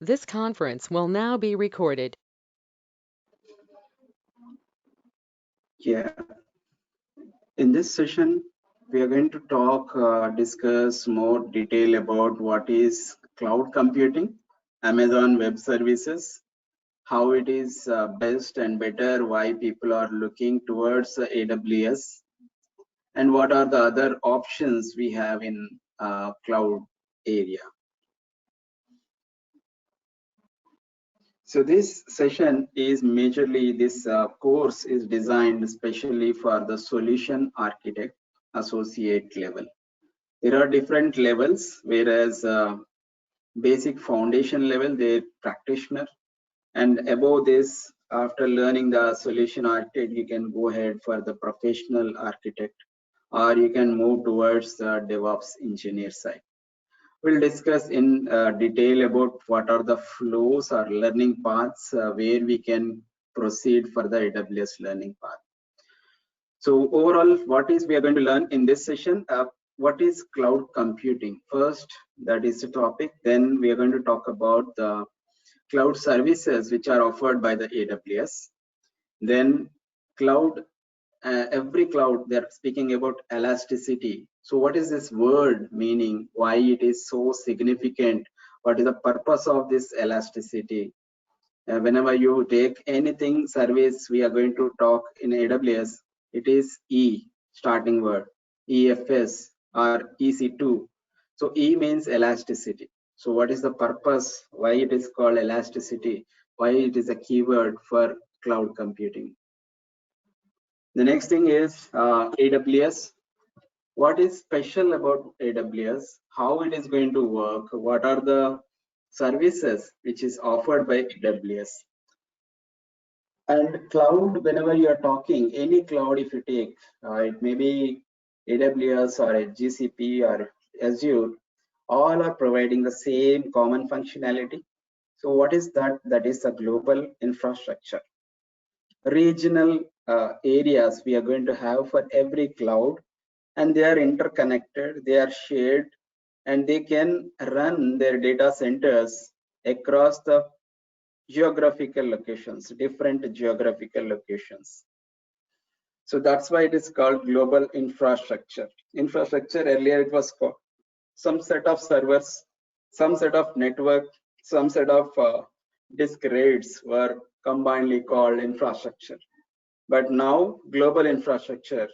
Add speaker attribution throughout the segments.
Speaker 1: This conference will now be recorded.
Speaker 2: Yeah, in this session, we are going to discuss more detail about what is cloud computing, Amazon Web Services, how it is best and better, why people are looking towards AWS, and what are the other options we have in cloud area. So this session is majorly, this course is designed especially for the solution architect associate level. There are different levels, whereas basic foundation level, they're practitioner. And above this, after learning the solution architect, you can go ahead for the professional architect, or you can move towards the DevOps engineer side. We'll discuss in detail about what are the flows or learning paths where we can proceed for the AWS learning path. So overall, what is we are going to learn in this session? What is cloud computing? First, that is the topic. Then we are going to talk about the cloud services which are offered by the AWS. Then cloud, every cloud, they're speaking about elasticity. So what is this word meaning? Why it is so significant? What is the purpose of this elasticity? Whenever you take anything service, we are going to talk in AWS, it is E starting word, EFS or EC2. So E means elasticity. So what is the purpose? Why it is called elasticity? Why it is a keyword for cloud computing? The next thing is AWS. What is special about AWS? How it is going to work? What are the services which is offered by AWS? And cloud, whenever you are talking, any cloud if you take, it may be AWS or a GCP or Azure, all are providing the same common functionality. So what is that? That is a global infrastructure. Regional areas we are going to have for every cloud, and they are interconnected, they are shared, and they can run their data centers across the geographical locations, different geographical locations. So that's why it is called global infrastructure. Infrastructure, earlier it was called some set of servers, some set of network, some set of disk RAIDs were combinedly called infrastructure. But now global infrastructure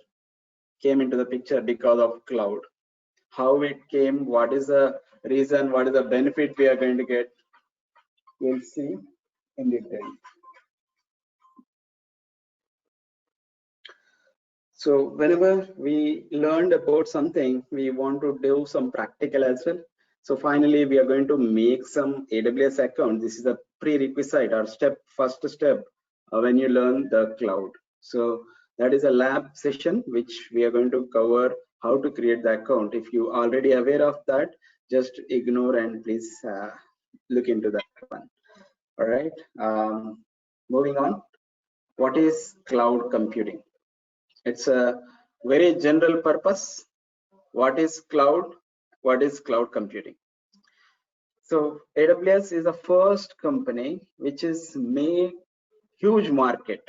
Speaker 2: came into the picture because of cloud. How it came, what is the reason, what is the benefit we are going to get, we'll see in detail. So whenever we learned about something, we want to do some practical as well. So finally, we are going to make some AWS account. This is a prerequisite or first step when you learn the cloud. So that is a lab session, which we are going to cover how to create the account. If you are already aware of that, just ignore and please look into that one. All right. Moving on. What is cloud computing? It's a very general purpose. What is cloud? What is cloud computing? So AWS is the first company which is made huge market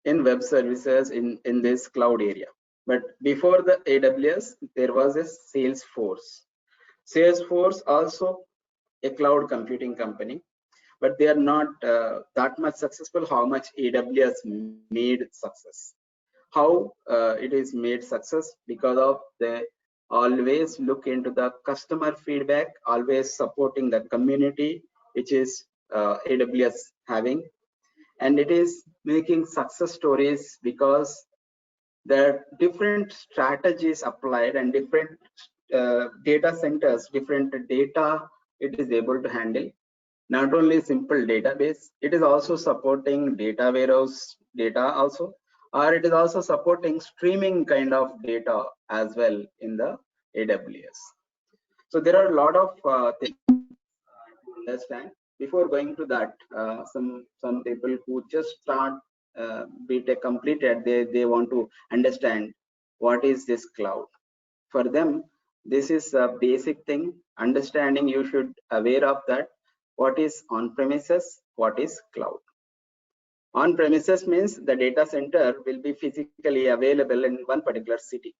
Speaker 2: in web services in this cloud area. But before the AWS, there was a Salesforce. Salesforce also a cloud computing company, but they are not that much successful how much AWS made success. How it is made success? Because of they always look into the customer feedback, always supporting the community which is AWS having, and it is making success stories because there are different strategies applied and different data centers, different data it is able to handle. Not only simple database, it is also supporting data warehouse data also, or it is also supporting streaming kind of data as well in the AWS. So there are a lot of things to understand. Before going to that, some people who just start BTech completed, they want to understand what is this cloud. For them, This is a basic thing, understanding you should aware of that. What is on-premises, what is cloud. On-premises means the data center will be physically available in one particular city,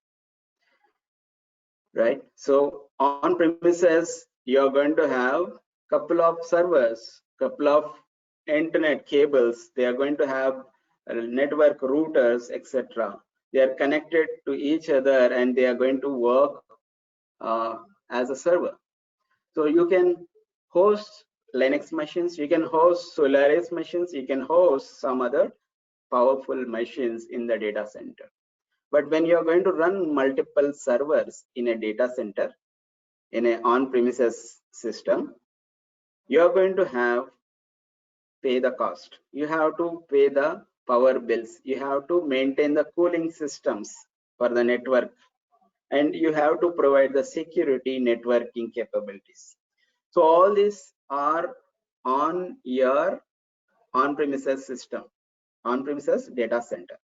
Speaker 2: right? So on-premises, you're going to have couple of servers, couple of internet cables. They are going to have network routers, etc. They are connected to each other and they are going to work as a server. So you can host Linux machines, you can host Solaris machines, you can host some other powerful machines in the data center. But when you are going to run multiple servers in a data center, in an on-premises system, you are going to have pay the cost. You have to pay the power bills. You have to maintain the cooling systems for the network, and you have to provide the security networking capabilities. So all these are on your on-premises system, on-premises data center.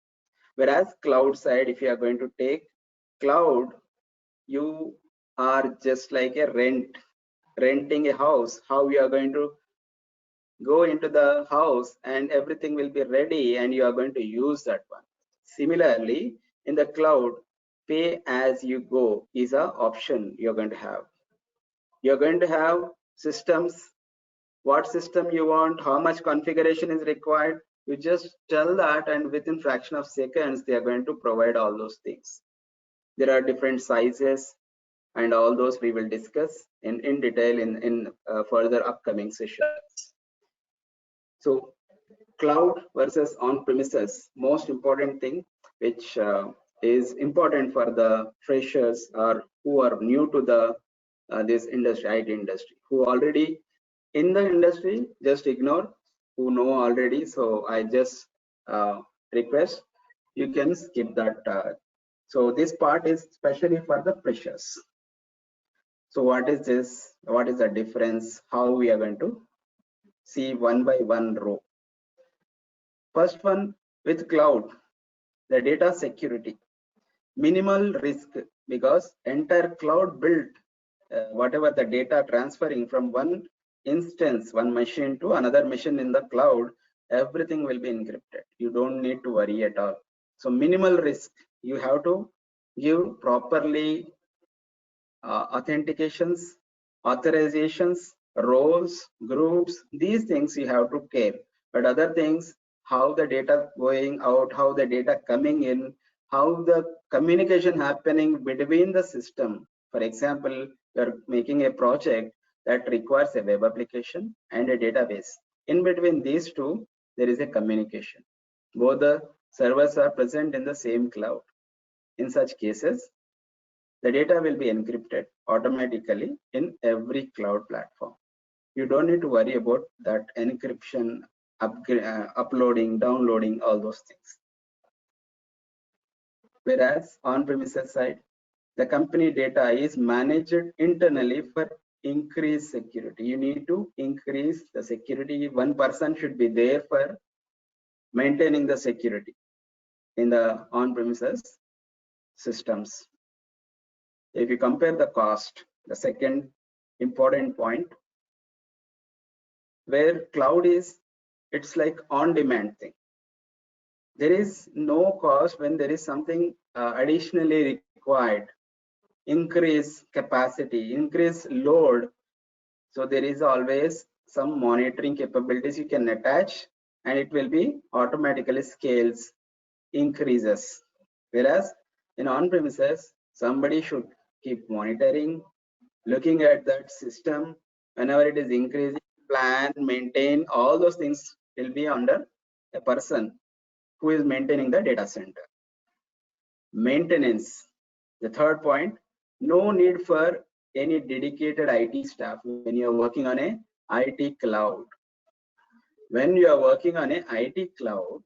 Speaker 2: Whereas cloud side, if you are going to take cloud, you are just like a renting a house. How you are going to go into the house and everything will be ready and you are going to use that one. Similarly, in the cloud, pay as you go is an option you're going to have. You're going to have systems, what system you want, how much configuration is required. You just tell that and within fraction of seconds, they are going to provide all those things. There are different sizes and all those we will discuss in detail in further upcoming sessions. So cloud versus on-premises, most important thing which is important for the freshers or who are new to the this industry, IT industry, who already in the industry, just ignore, who know already. So I just request you can skip that. So this part is especially for the freshers. So what is this? What is the difference? How we are going to see one by one row. First one, with cloud, the data security, minimal risk, because entire cloud built, whatever the data transferring from one instance, one machine to another machine in the cloud, everything will be encrypted. You don't need to worry at all. So minimal risk. You have to give properly authentications, authorizations, roles, groups. These things you have to care. But other things, how the data going out, how the data coming in, how the communication happening between the system. For example, you're making a project that requires a web application and a database. In between these two, there is a communication. Both the servers are present in the same cloud. In such cases, the data will be encrypted automatically in every cloud platform. You don't need to worry about that encryption, uploading, downloading, all those things. Whereas on-premises side, the company data is managed internally for increased security. You need to increase the security. One person should be there for maintaining the security in the on-premises systems. If you compare the cost, the second important point, where cloud is, it's like on-demand thing. There is no cost when there is something additionally required, increase capacity, increase load. So there is always some monitoring capabilities you can attach and it will be automatically scales, increases. Whereas in on-premises, somebody should keep monitoring, looking at that system. Whenever it is increasing, plan, maintain, all those things will be under a person who is maintaining the data center. Maintenance, the third point, no need for any dedicated IT staff when you are working on a IT cloud. When you are working on a IT cloud,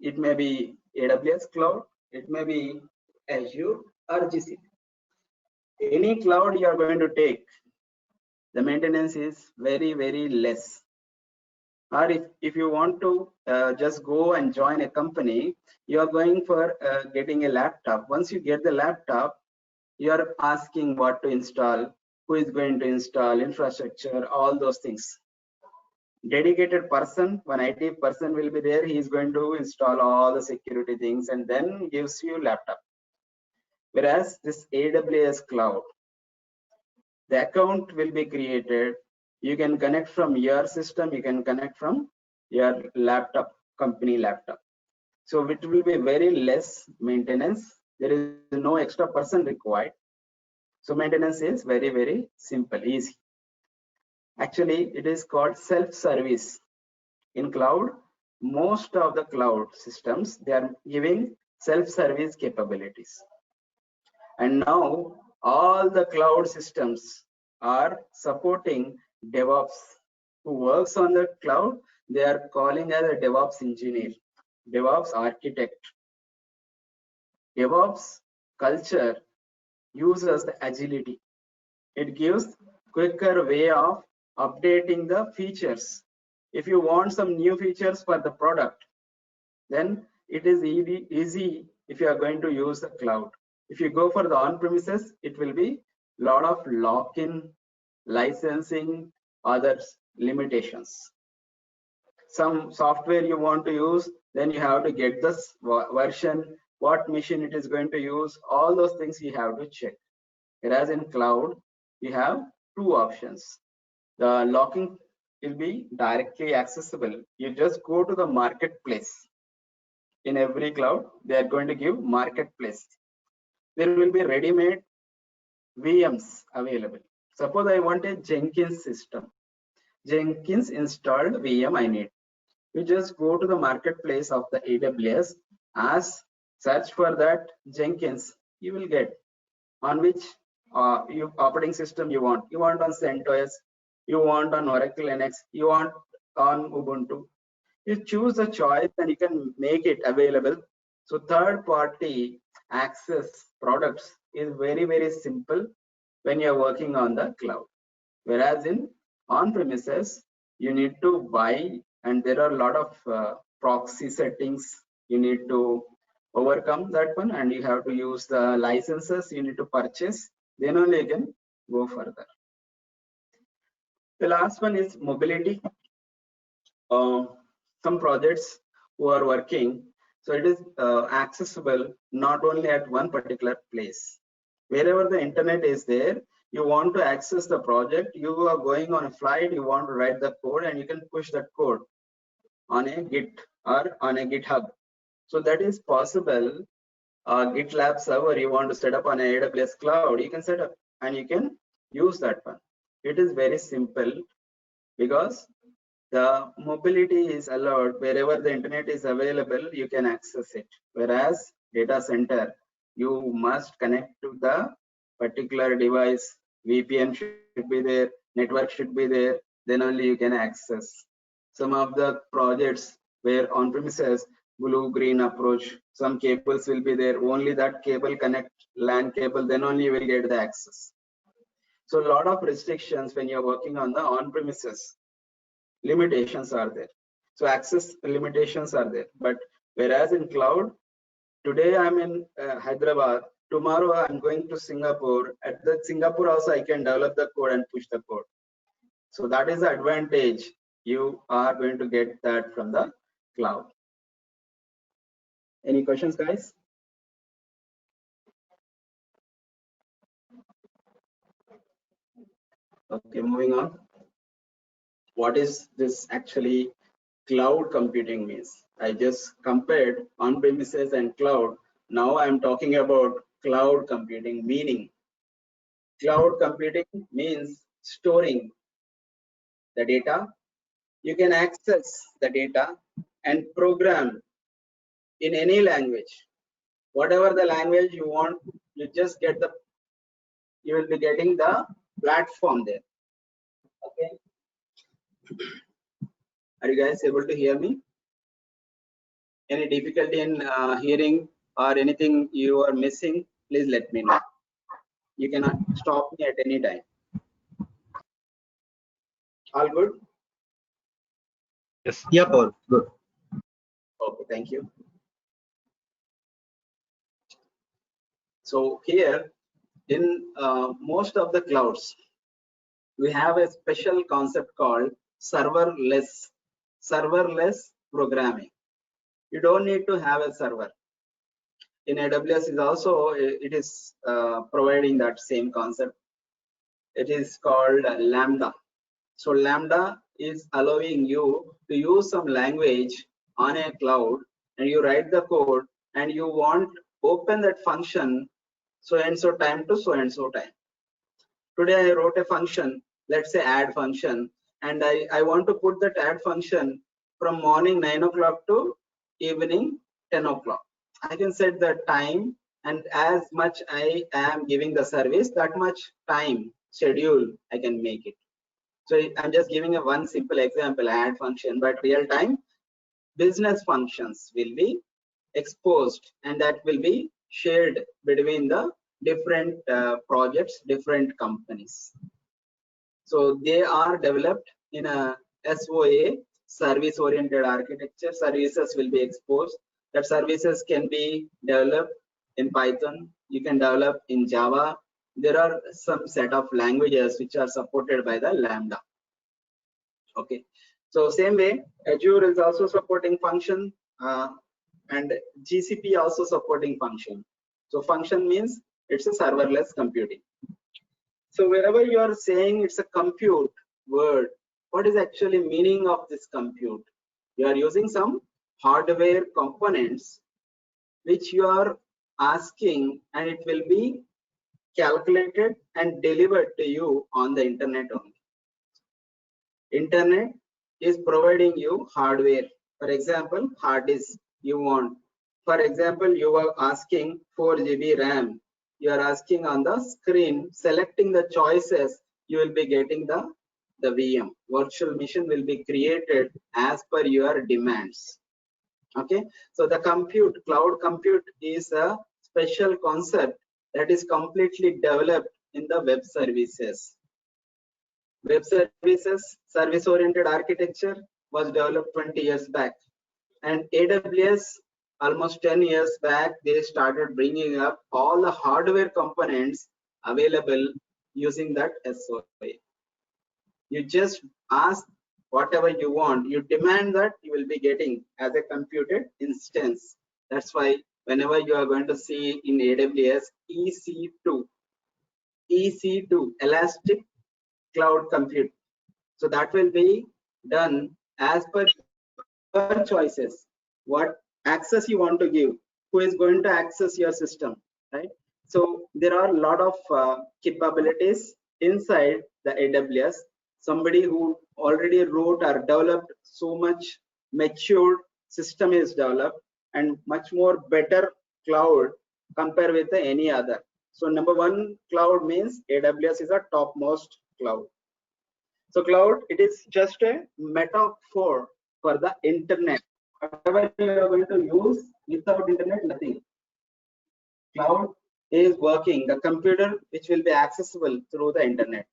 Speaker 2: it may be AWS cloud, it may be Azure or GCP. Any cloud you are going to take, the maintenance is very, very less. Or if you want to just go and join a company, you are going for getting a laptop. Once you get the laptop, you are asking what to install, who is going to install, infrastructure, all those things. Dedicated person, one IT person will be there. He is going to install all the security things and then gives you laptop. Whereas this AWS cloud, the account will be created. You can connect from your system. You can connect from your laptop, company laptop. So it will be very less maintenance. There is no extra person required. So maintenance is very, very simple, easy. Actually, it is called self-service. In cloud, most of the cloud systems, they are giving self-service capabilities. And now all the cloud systems are supporting DevOps. Who works on the cloud, they are calling as a DevOps engineer, DevOps architect. DevOps culture uses the agility. It gives quicker way of updating the features. If you want some new features for the product, then it is easy if you are going to use the cloud. If you go for the on-premises, it will be lot of lock-in, licensing, other limitations. Some software you want to use, then you have to get this version, what machine it is going to use, all those things you have to check. Whereas in cloud, we have two options. The locking will be directly accessible. You just go to the marketplace. In every cloud, they are going to give marketplace. There will be ready-made VMs available. Suppose I want a Jenkins system. Jenkins installed VM I need. You just go to the marketplace of the AWS, ask, search for that Jenkins, you will get on which operating system you want. You want on CentOS, you want on Oracle NX, you want on Ubuntu. You choose the choice and you can make it available. So third party access products is very, very simple when you're working on the cloud. Whereas in on-premises, you need to buy, and there are a lot of proxy settings you need to overcome that one, and you have to use the licenses you need to purchase, then only you can go further. The last one is mobility. Some projects who are working, so it is accessible not only at one particular place. Wherever the internet is there, you want to access the project, you are going on a flight, you want to write the code, and you can push that code on a Git or on a GitHub. So that is possible. GitLab server you want to set up on AWS cloud, you can set up and you can use that one. It is very simple because the mobility is allowed. Wherever the internet is available, you can access it. Whereas data center, you must connect to the particular device. VPN should be there, network should be there, then only you can access. Some of the projects where on premises, blue green approach, some cables will be there, only that cable connect LAN cable, then only you will get the access. So a lot of restrictions when you're working on the on premises. Limitations are there. So access limitations are there. But whereas in cloud, today I'm in Hyderabad, tomorrow I'm going to Singapore. At the Singapore also I can develop the code and push the code. So that is the advantage. You are going to get that from the cloud. Any questions, guys? Okay, moving on. What is this actually cloud computing means? I just compared on-premises and cloud. Now I'm talking about cloud computing, meaning cloud computing means storing the data. You can access the data and program in any language. Whatever the language you want, you just get the, you will be getting the platform there. Okay. Are you guys able to hear me? Any difficulty in hearing or anything you are missing, please let me know. You cannot stop me at any time. All good?
Speaker 3: Yes. Yeah, Paul. Good.
Speaker 2: Okay, thank you. So here In most of the clouds, we have a special concept called serverless programming. You don't need to have a server. In AWS is also it is providing that same concept. It is called Lambda. So Lambda is allowing you to use some language on a cloud, and you write the code and you want open that function so and so time to so and so time. Today I wrote a function, let's say add function, and I want to put that add function from morning 9 o'clock to evening 10 o'clock. I can set the time, and as much I am giving the service, that much time schedule I can make it. So I'm just giving a one simple example, add function, but real time business functions will be exposed, and that will be shared between the different projects, different companies. So they are developed in a SOA, service oriented architecture. Services will be exposed. That services can be developed in Python. You can develop in Java. There are some set of languages which are supported by the Lambda. Okay, so same way Azure is also supporting function, and GCP also supporting function. So function means it's a serverless computing. So wherever you are saying it's a compute word, what is actually meaning of this compute? You are using some hardware components which you are asking, and it will be calculated and delivered to you on the internet only. Internet is providing you hardware. For example, hard disk you want. For example, you are asking 4 GB RAM. You are asking on the screen, selecting the choices, you will be getting the VM. Virtual machine will be created as per your demands. Okay, so the compute, cloud compute is a special concept that is completely developed in the web services. Web services, service-oriented architecture was developed 20 years back, and AWS almost 10 years back they started bringing up all the hardware components available using that SOA. You just ask whatever you want, you demand that you will be getting as a computed instance. That's why whenever you are going to see in AWS EC2, Elastic Cloud Compute, so that will be done as per your choices, what access you want to give, who is going to access your system, right? So there are a lot of capabilities inside the AWS. Somebody who already wrote or developed so much matured system is developed, and much more better cloud compared with any other. So number one cloud means AWS is a topmost cloud. So cloud, it is just a metaphor for the internet. Whatever you are going to use without internet, nothing. Cloud is working, the computer which will be accessible through the internet.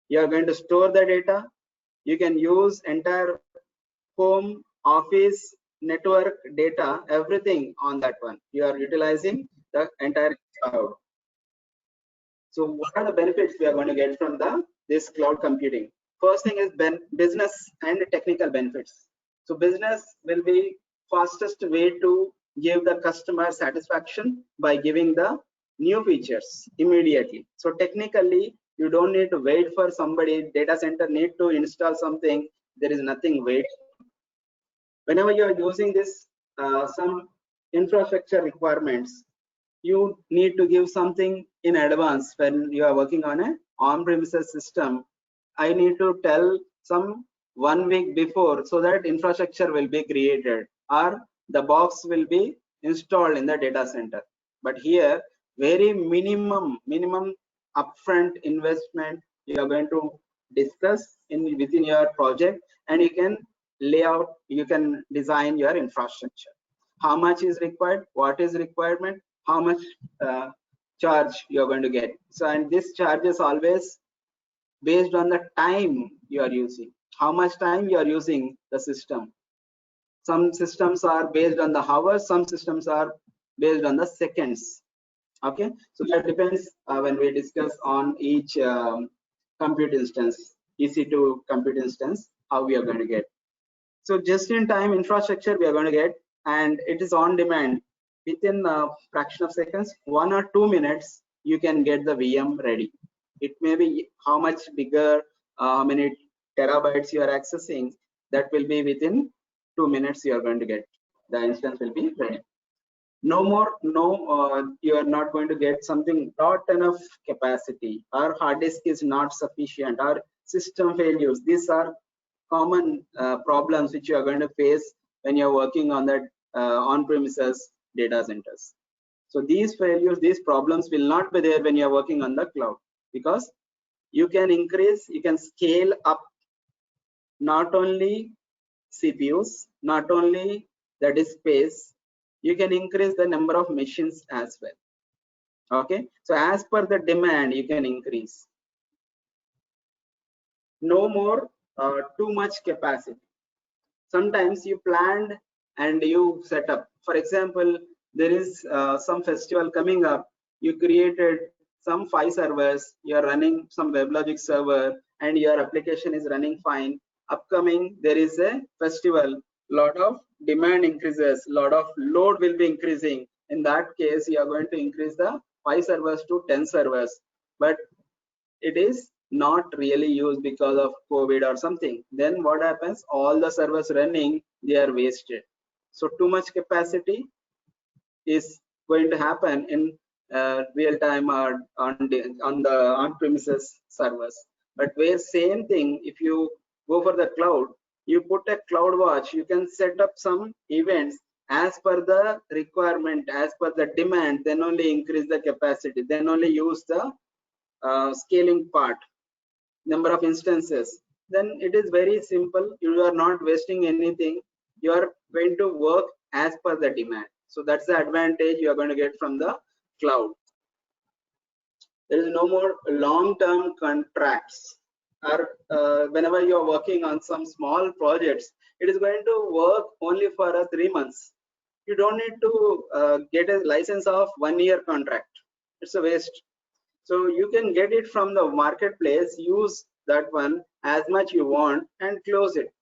Speaker 2: You are going to store the data. You can use entire home, office, network data, everything on that one. You are utilizing the entire cloud. So what are the benefits we are going to get from this cloud computing? First thing is business and technical benefits. So business will be fastest way to give the customer satisfaction by giving the new features immediately. So technically, you don't need to wait for somebody, data center need to install something. There is nothing wait. Whenever you are using this, some infrastructure requirements, you need to give something in advance. When you are working on a on-premises system, I need to tell some 1 week before, so that infrastructure will be created or the box will be installed in the data center. But here, very minimum upfront investment you are going to discuss within your project, and you can lay out, you can design your infrastructure. How much is required, what is requirement, how much charge you are going to get. So, and this charge is always based on the time you are using, how much time you are using the system. Some systems are based on the hours, some systems are based on the seconds. Okay, so that depends when we discuss on each compute instance, EC2 compute instance, how we are going to get. So just in time infrastructure we are going to get, and it is on demand. Within a fraction of seconds, 1 or 2 minutes, you can get the VM ready. It may be how much bigger, how many terabytes you are accessing, that will be within 2 minutes you are going to get. The instance will be ready. No more, you are not going to get something, not enough capacity, our hard disk is not sufficient, our system failures. These are common problems which you are going to face when you're working on that on-premises data centers. So these failures, these problems will not be there when you're working on the cloud, because you can increase, you can scale up not only CPUs, not only the disk space, you can increase the number of machines as well. Okay, so as per the demand, you can increase. No more too much capacity. Sometimes you planned and you set up. For example, there is some festival coming up. You created some 5 servers. You are running some WebLogic server, and your application is running fine. Upcoming, there is a festival. Lot of demand increases. Lot of load will be increasing. In that case, you are going to increase the 5 servers to 10 servers. But it is not really used because of COVID or something, then what happens, all the servers running, they are wasted. So too much capacity is going to happen in real time or on the on-premises servers. But where same thing, if you go for the cloud, you put a cloud watch, you can set up some events as per the requirement, as per the demand, then only increase the capacity, then only use the scaling part, number of instances. Then it is very simple, you are not wasting anything, you are going to work as per the demand. So that's the advantage you are going to get from the cloud. There is no more long-term contracts, or whenever you are working on some small projects, it is going to work only for 3 months. You don't need to get a license of 1 year contract. It's a waste. So you can get it from the marketplace, use that one as much you want and close it.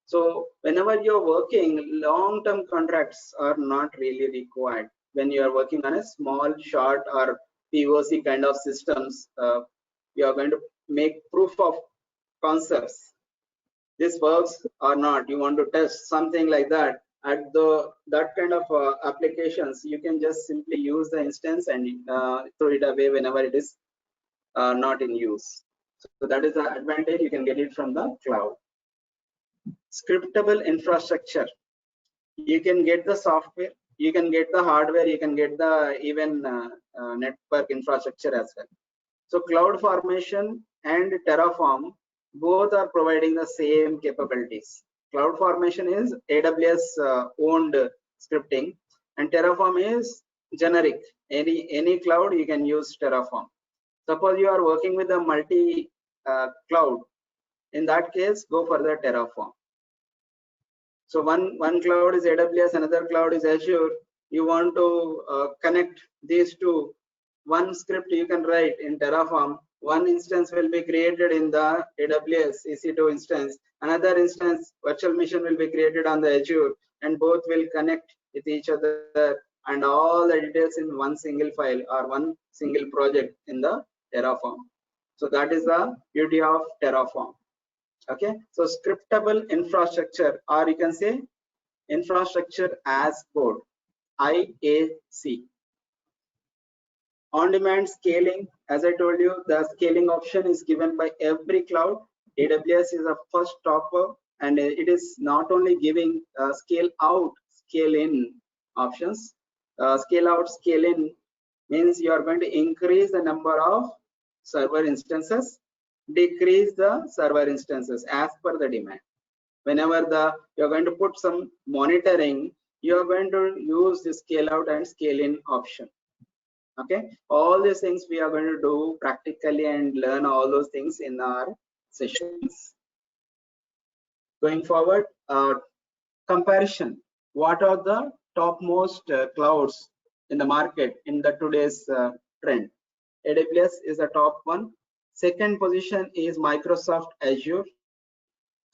Speaker 2: So whenever you're working, long-term contracts are not really required. When you are working on a small, short or POC kind of systems, you are going to make proof of concepts. This works or not, you want to test something like that. At that kind of applications, you can just simply use the instance and throw it away whenever it is not in use. So that is the advantage, you can get it from the cloud. Scriptable infrastructure, you can get the software, you can get the hardware, you can get the even network infrastructure as well. So CloudFormation and Terraform both are providing the same capabilities. CloudFormation is AWS owned scripting, and Terraform is generic. Any cloud you can use Terraform. Suppose you are working with a multi cloud, in that case go for the Terraform. So one cloud is AWS, another cloud is Azure. You want to connect these two, one script you can write in Terraform. One instance will be created in the AWS EC2 instance. Another instance, virtual machine, will be created on the Azure, and both will connect with each other, and all the details in one single file or one single project in the Terraform. So that is the beauty of Terraform. Okay, so scriptable infrastructure, or you can say infrastructure as code, IAC. On-demand scaling, as I told you, the scaling option is given by every cloud. AWS is a first topper, and it is not only giving scale out, scale in options. Scale out, scale in means you are going to increase the number of server instances, decrease the server instances as per the demand. Whenever you're going to put some monitoring, you're going to use the scale out and scale in option. Okay, all these things we are going to do practically and learn all those things in our sessions. Going forward, comparison. What are the topmost clouds in the market in the today's trend. AWS is the top one. Second position is Microsoft Azure.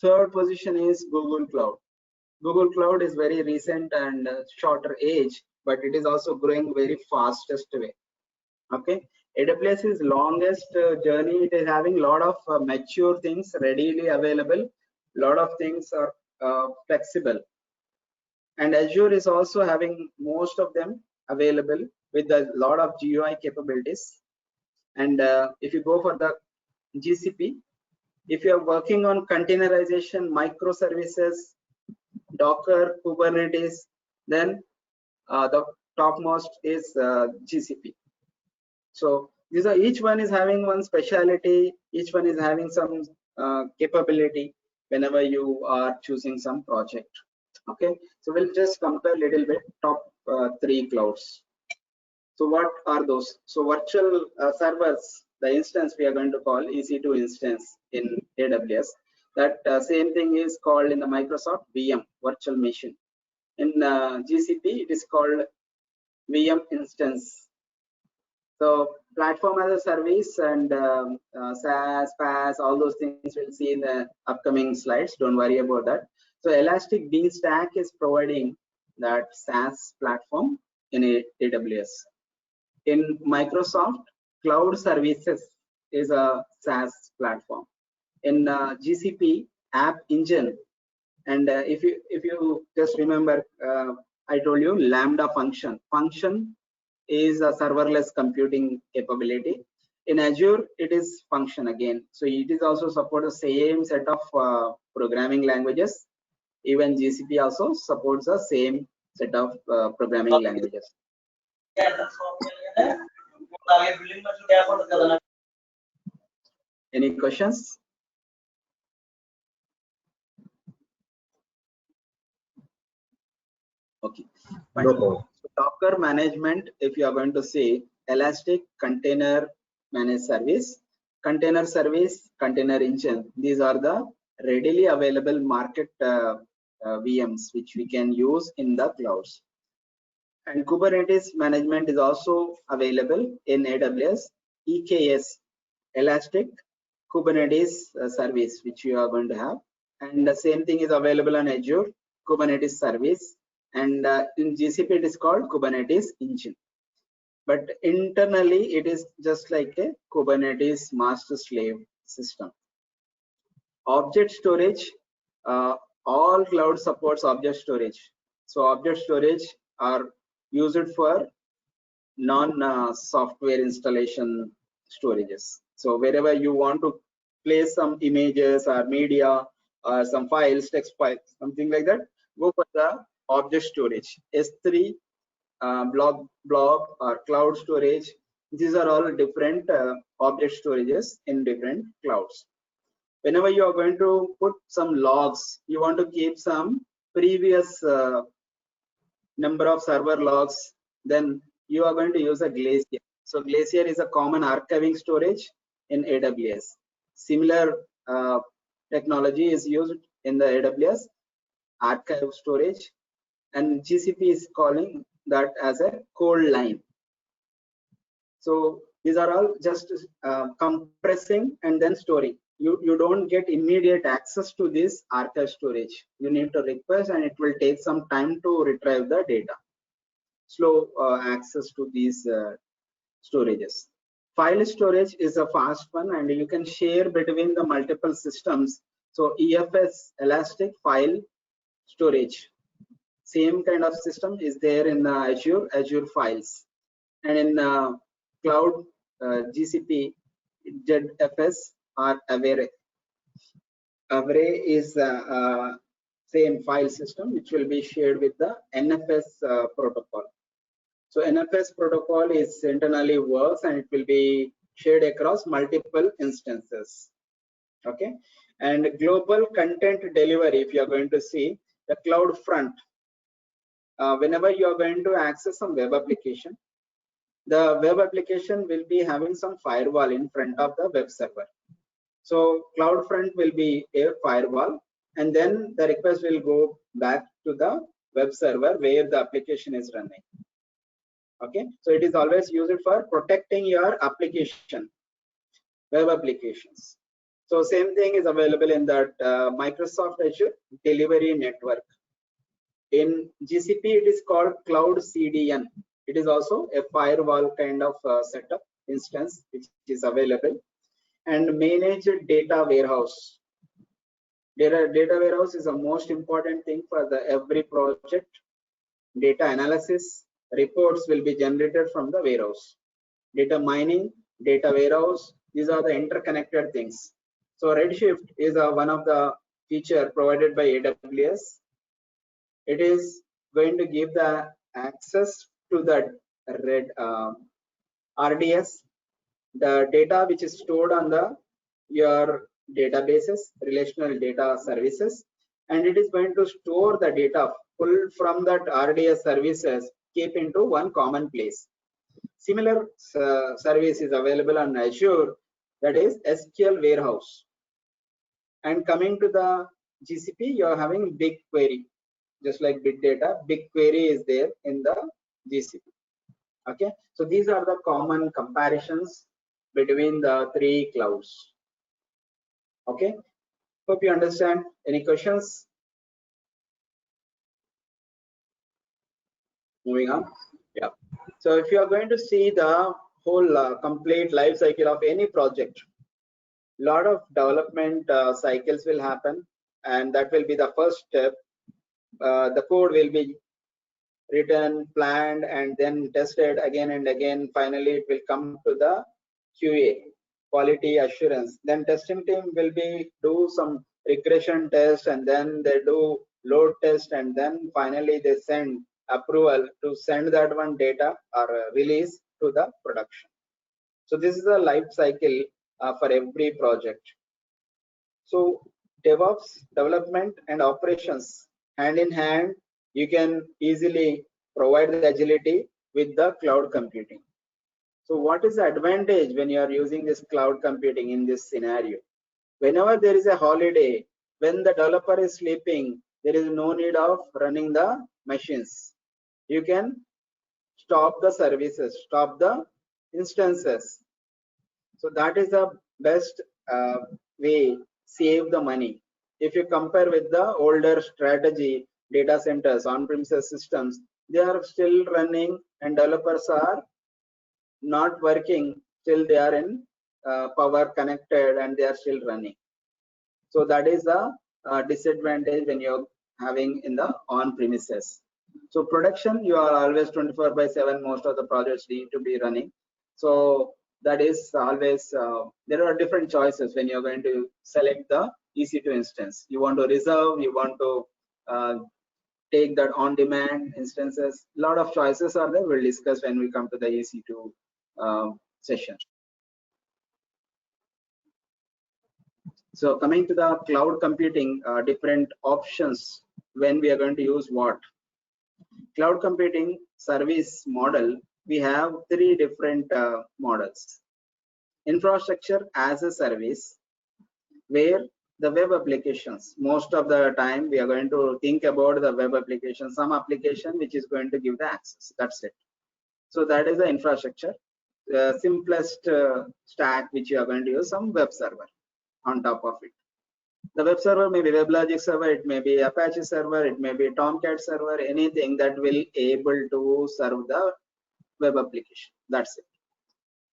Speaker 2: Third position is Google Cloud. Google Cloud is very recent and shorter age, but it is also growing very fastest way. Okay, AWS is longest journey. It is having a lot of mature things readily available. Lot of things are flexible, and Azure is also having most of them available with a lot of GUI capabilities. And if you go for the GCP, if you are working on containerization, microservices, Docker, Kubernetes, then the topmost is GCP. So these are, each one is having one speciality, each one is having some capability whenever you are choosing some project. Okay, so we'll just compare a little bit top three clouds. So what are those? So virtual servers, the instance we are going to call EC2 instance in AWS. That same thing is called in the Microsoft VM, virtual machine. In GCP, it is called VM instance. So platform as a service and SaaS, PaaS, all those things we'll see in the upcoming slides. Don't worry about that. So Elastic Beanstalk is providing that SaaS platform in AWS. In Microsoft, Cloud Services is a SaaS platform. In GCP, App Engine, and if you just remember, I told you Lambda function. Function is a serverless computing capability. In Azure, it is function again. So it is also support the same set of programming languages. Even GCP also supports the same set of programming languages. Any questions? Okay. Fine. No. So Docker management, if you are going to say Elastic Container Managed Service, Container Service, Container Engine, these are the readily available market VMs which we can use in the clouds. And Kubernetes management is also available in AWS. EKS, Elastic Kubernetes service, which you are going to have. And the same thing is available on Azure, Kubernetes service. And in GCP, it is called Kubernetes Engine. But internally, it is just like a Kubernetes master slave system. Object storage, all cloud supports object storage. So object storage are used for non-software installation storages. So wherever you want to place some images or media or some files, text files, something like that, go for the object storage. S3, blob or cloud storage. These are all different object storages in different clouds. Whenever you are going to put some logs, you want to keep some previous number of server logs, then you are going to use a Glacier. So Glacier is a common archiving storage in AWS. Similar technology is used in the AWS archive storage, and GCP is calling that as a cold line. So these are all just compressing and then storing. You don't get immediate access to this archive storage. You need to request, and it will take some time to retrieve the data. Slow access to these storages. File storage is a fast one, and you can share between the multiple systems. So EFS, Elastic File Storage, same kind of system is there in Azure Files, and in cloud GCP, ZFS or Avare. Avare is same file system which will be shared with the NFS protocol. So NFS protocol is internally works, and it will be shared across multiple instances. Okay, and global content delivery, if you are going to see the cloud front, whenever you are going to access some web application, the web application will be having some firewall in front of the web server. So CloudFront will be a firewall, and then the request will go back to the web server where the application is running. Okay, so it is always used for protecting your application, web applications. So same thing is available in that Microsoft Azure Delivery Network. In GCP, it is called Cloud CDN. It is also a firewall kind of setup instance which is available. And managed data warehouse. Data warehouse is the most important thing for the every project. Data analysis, reports will be generated from the warehouse. Data mining, data warehouse, these are the interconnected things. So Redshift is one of the feature provided by AWS. It is going to give the access to the RDS, the data which is stored on the your databases, relational data services, and it is going to store the data pulled from that RDS services, keep into one common place. Similar service is available on Azure, that is SQL Warehouse. And coming to the GCP, you are having BigQuery, just like big data. BigQuery is there in the GCP. Okay, so these are the common comparisons between the three clouds. Okay, hope you understand. Any questions? Moving on. Yeah. So if you are going to see the whole complete life cycle of any project, lot of development cycles will happen, and that will be the first step. The code will be written, planned, and then tested again and again. Finally, it will come to the QA, quality assurance. Then testing team will be do some regression test, and then they do load test, and then finally they send approval to send that one data or release to the production. So this is the life cycle for every project. So DevOps, development and operations hand in hand, you can easily provide the agility with the cloud computing. So what is the advantage when you are using this cloud computing in this scenario? Whenever there is a holiday, when the developer is sleeping, there is no need of running the machines. You can stop the services, stop the instances. So that is the best way, save the money. If you compare with the older strategy, data centers, on-premises systems, they are still running and developers are not working till they are in power connected and they are still running. So that is the disadvantage when you're having in the on-premises. So production, you are always 24/7, most of the projects need to be running. So that is always, there are different choices when you're going to select the EC2 instance. You want to reserve, you want to take that on-demand instances. A lot of choices are there. We'll discuss when we come to the EC2 session. So coming to the cloud computing, different options when we are going to use what. Cloud computing service model, we have three different models. Infrastructure as a service, where the web applications, most of the time we are going to think about the web application, some application which is going to give the access, that's it. So that is the infrastructure. The simplest stack which you are going to use, some web server on top of it. The web server may be WebLogic server, it may be Apache server, it may be Tomcat server, anything that will able to serve the web application. That's it.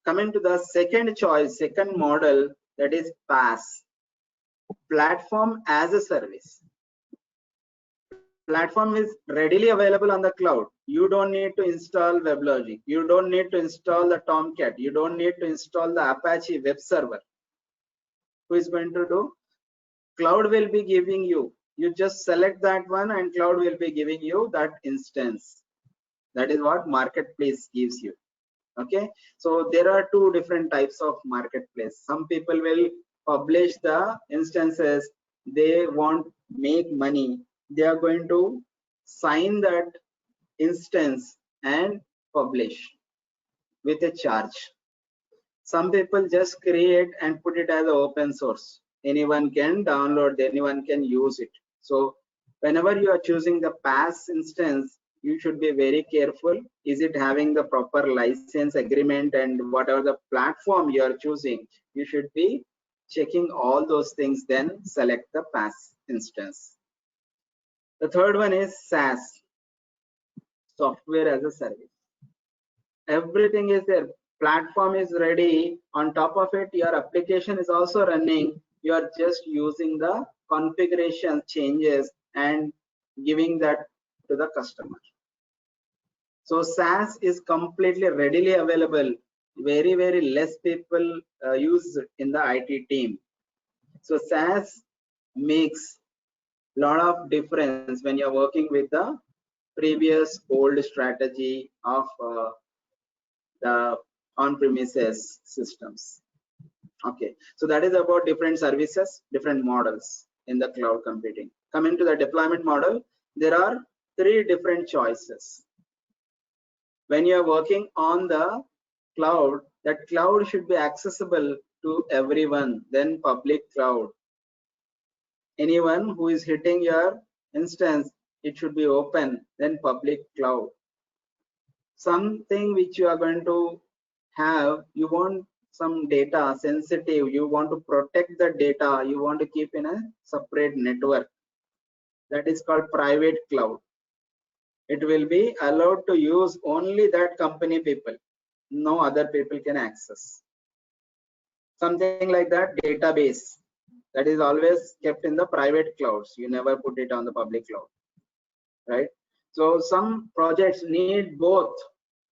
Speaker 2: Coming to the second choice, second model, that is PaaS, platform as a service. Platform is readily available on the cloud. You don't need to install WebLogic. You don't need to install the Tomcat. You don't need to install the Apache web server. Who is going to do? Cloud will be giving you. You just select that one and cloud will be giving you that instance. That is what marketplace gives you. Okay, so there are two different types of marketplace. Some people will publish the instances, they want make money, they are going to sign that instance and publish with a charge. Some people just create and put it as open source, anyone can download, anyone can use it. So whenever you are choosing the PaaS instance, you should be very careful. Is it having the proper license agreement, and whatever the platform you are choosing, you should be checking all those things, then select the PaaS instance. The third one is SaaS, software as a service. Everything is there, platform is ready, on top of it your application is also running, you are just using the configuration changes and giving that to the customer. So SaaS is completely readily available, very less people use in the IT team. So SaaS makes lot of difference when you're working with the previous old strategy of the on-premises systems. Okay, so that is about different services, different models in the cloud computing. Coming to the deployment model, there are 3 different choices. When you are working on the cloud, that cloud should be accessible to everyone, then public cloud. Anyone who is hitting your instance, it should be open, then public cloud. Something which you are going to have, you want some data sensitive, you want to protect the data, you want to keep in a separate network, that is called private cloud. It will be allowed to use only that company people, no other people can access. Something like that, database, that is always kept in the private clouds, you never put it on the public cloud, right? So some projects need both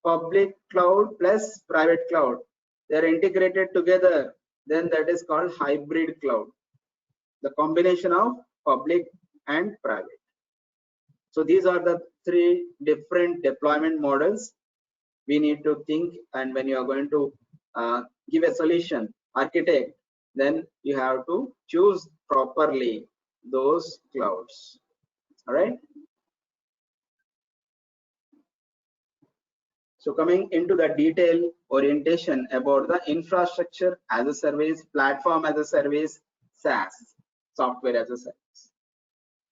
Speaker 2: public cloud plus private cloud, they're integrated together, then that is called hybrid cloud, the combination of public and private. So these are the 3 different deployment models we need to think, and when you are going to give a solution architect, then you have to choose properly those clouds. All right, so coming into the detail orientation about the infrastructure as a service, platform as a service, SaaS, software as a service.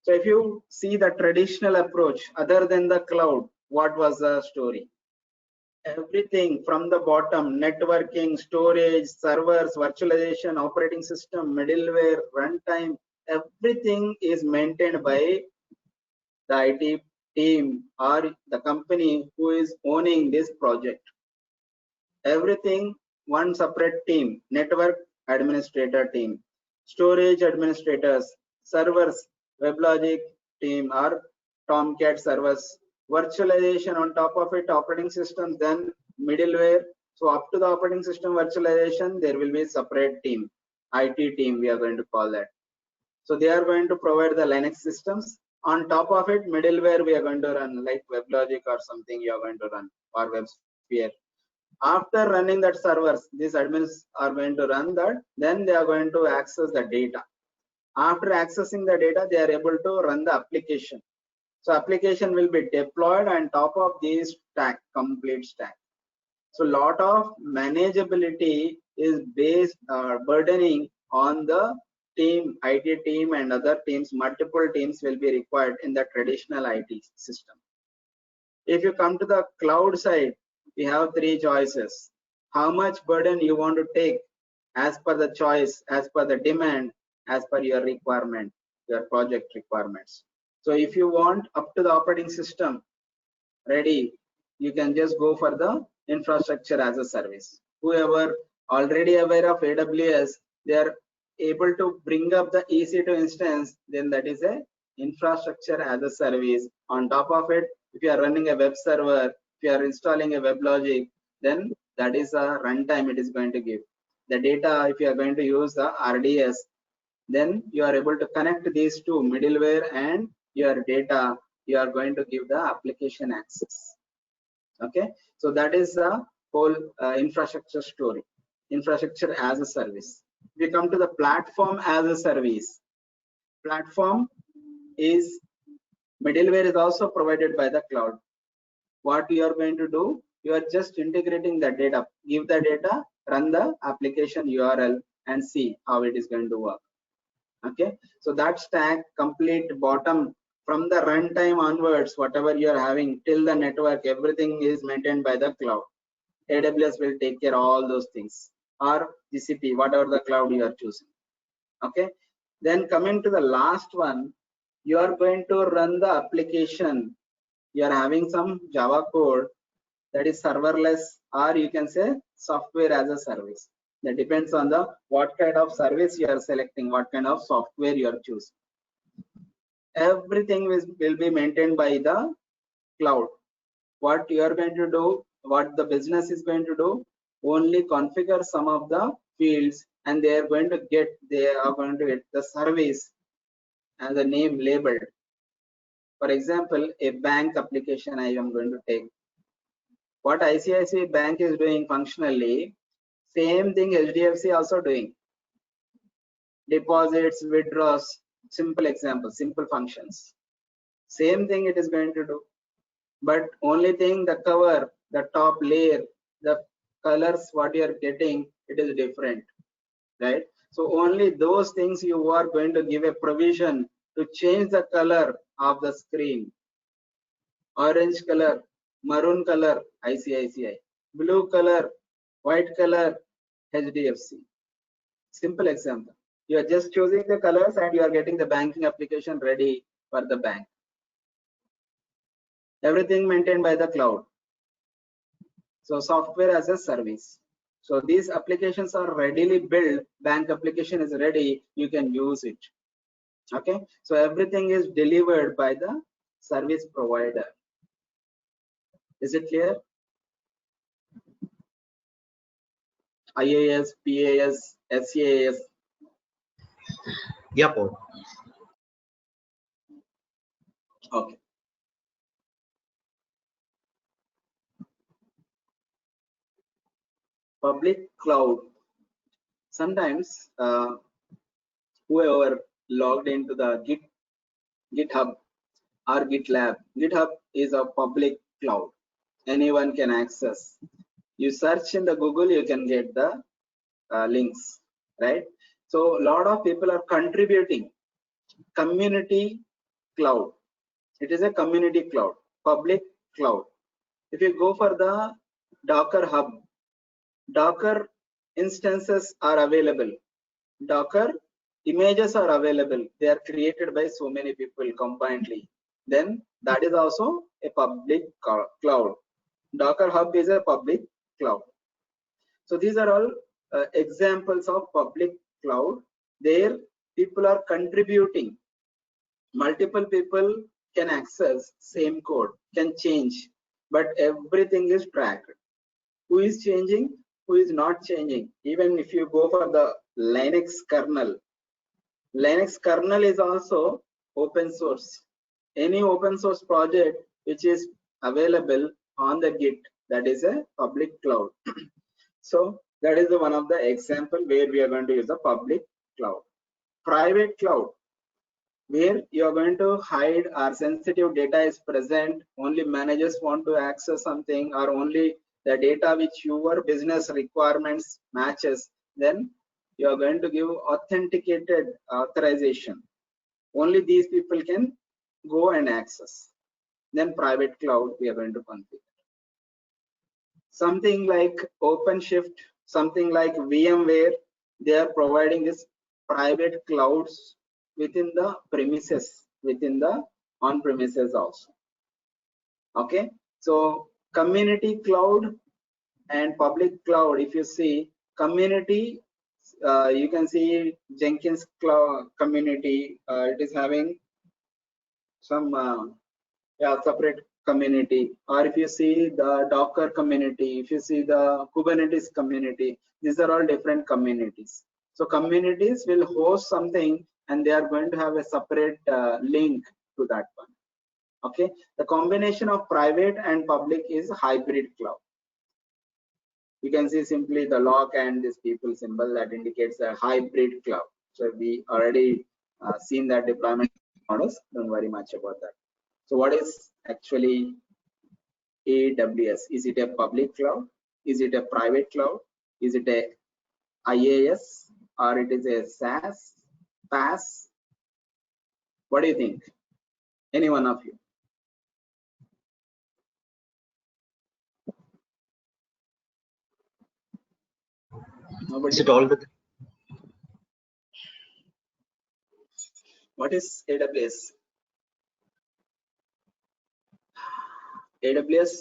Speaker 2: So if you see the traditional approach, other than the cloud, what was the story? Everything from the bottom, networking, storage, servers, virtualization, operating system, middleware, runtime, everything is maintained by the IT team or the company who is owning this project. Everything one separate team, network administrator team, storage administrators, servers, WebLogic team or Tomcat servers, virtualization on top of it, operating system, then middleware. So up to the operating system virtualization, there will be a separate team, IT team we are going to call that. So they are going to provide the Linux systems. On top of it, middleware we are going to run like WebLogic or something you are going to run, or WebSphere. After running that servers, these admins are going to run that, then they are going to access the data. After accessing the data, they are able to run the application. So application will be deployed on top of this stack, complete stack. So lot of manageability is based burdening on the team, IT team and other teams, multiple teams will be required in the traditional IT system. If you come to the cloud side, we have 3 choices. How much burden you want to take as per the choice, as per the demand, as per your requirement, your project requirements. So if you want up to the operating system ready, you can just go for the infrastructure as a service. Whoever already aware of AWS, they are able to bring up the EC2 instance, then that is a infrastructure as a service. On top of it, if you are running a web server, if you are installing a WebLogic, then that is a runtime it is going to give. The data, if you are going to use the RDS, then you are able to connect these two, middleware and your data, you are going to give the application access. Okay, so that is the whole infrastructure story, infrastructure as a service. We come to the platform as a service. Platform is, middleware is also provided by the cloud. What you are going to do, you are just integrating the data, give the data, run the application URL and see how it is going to work. Okay, so that stack, complete bottom From the runtime onwards, whatever you are having till the network, everything is maintained by the cloud. AWS will take care of all those things, or GCP, whatever the cloud you are choosing. Okay. Then coming to the last one, you are going to run the application. You are having some Java code that is serverless, or you can say software as a service. That depends on the what kind of service you are selecting, what kind of software you are choosing. Everything will be maintained by the cloud. What you are going to do, what the business is going to do, only configure some of the fields, and they are going to get the service and the name labeled. For example, a bank application I am going to take. What ICICI Bank is doing functionally, same thing HDFC also doing. Deposits, withdrawals, simple example, simple functions. Same thing it is going to do. But only thing, the cover, the top layer, the colors what you are getting, it is different, right? So only those things you are going to give a provision to change the color of the screen. Orange color, maroon color, ICICI, blue color, white color, HDFC. Simple example. You are just choosing the colors and you are getting the banking application ready for the bank. Everything maintained by the cloud. So software as a service. So these applications are readily built. Bank application is ready. You can use it. Okay. So everything is delivered by the service provider. Is it clear? IAS, PAS, SAAS.
Speaker 3: Yeah, Paul.
Speaker 2: Okay. Public cloud. Sometimes whoever logged into the GitHub or GitLab, GitHub is a public cloud. Anyone can access. You search in the Google, you can get the links, right? So a lot of people are contributing. Community cloud. It is a community cloud, public cloud. If you go for the Docker Hub, Docker instances are available. Docker images are available. They are created by so many people combinedly. Then that is also a public cloud. Docker Hub is a public cloud. So these are all examples of public cloud. There people are contributing. Multiple people can access same code, can change, but everything is tracked. Who is changing, who is not changing. Even if you go for the Linux kernel is also open source. Any open source project which is available on the Git, that is a public cloud. So that is one of the example where we are going to use the public cloud. Private cloud, where you are going to hide or sensitive data is present, only managers want to access something, or only the data which your business requirements matches, then you are going to give authenticated authorization. Only these people can go and access. Then private cloud we are going to configure. Something like OpenShift, something like VMware, they are providing this private clouds within the premises, within the on-premises also. Okay, so community cloud and public cloud, if you see community, you can see Jenkins cloud community, it is having some separate community. Or if you see the Docker community, if you see the Kubernetes community, these are all different communities. So communities will host something and they are going to have a separate link to that one. Okay, the combination of private and public is hybrid cloud. You can see simply the lock and this people symbol that indicates a hybrid cloud. So we already seen that deployment models. Don't worry much about that. So what is actually AWS? Is it a public cloud? Is it a private cloud? Is it a IaaS or it is a SaaS, PaaS? What do you think? Any one of you? Nobody?
Speaker 3: Is it all with?
Speaker 2: What is AWS? AWS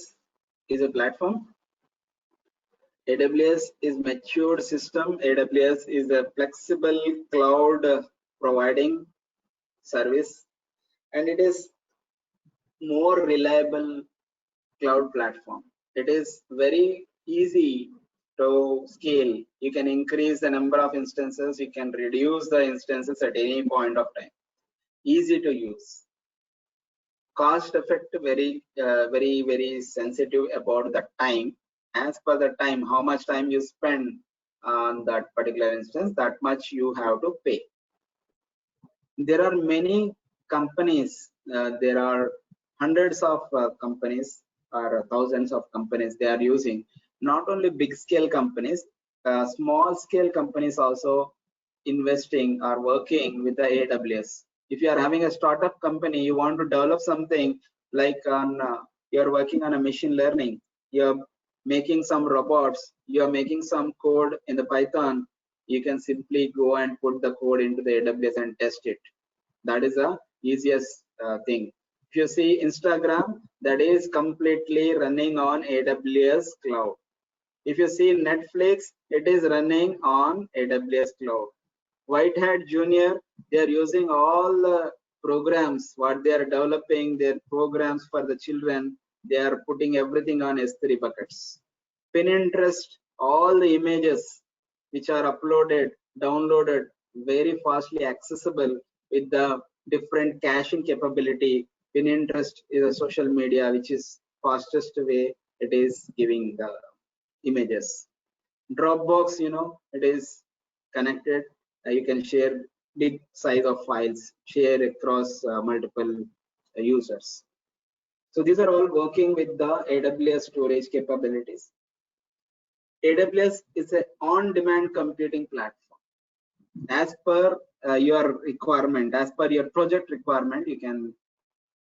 Speaker 2: is a platform. AWS is matured system. AWS is a flexible cloud providing service, and it is more reliable cloud platform. It is very easy to scale. You can increase the number of instances. You can reduce the instances at any point of time. Easy to use. Cost effective, very sensitive about the time. As per the time, how much time you spend on that particular instance, that much you have to pay. There are many companies, there are hundreds of companies or thousands of companies they are using. Not only big scale companies, small scale companies also investing or working with the AWS. If you are having a startup company, you want to develop something like on you're working on a machine learning, you're making some robots, you're making some code in the Python, you can simply go and put the code into the AWS and test it. That is the easiest thing. If you see Instagram, that is completely running on AWS cloud. If you see Netflix, it is running on AWS cloud. White Hat Junior, they are using all the programs what they are developing, their programs for the children, they are putting everything on S3 buckets. Pinterest, all the images which are uploaded, downloaded, very fastly accessible with the different caching capability. Pinterest is a social media which is fastest way it is giving the images. Dropbox, you know, it is connected. You can share big size of files, share across multiple users. So these are all working with the AWS storage capabilities. AWS is an on-demand computing platform. As per your requirement, as per your project requirement, you can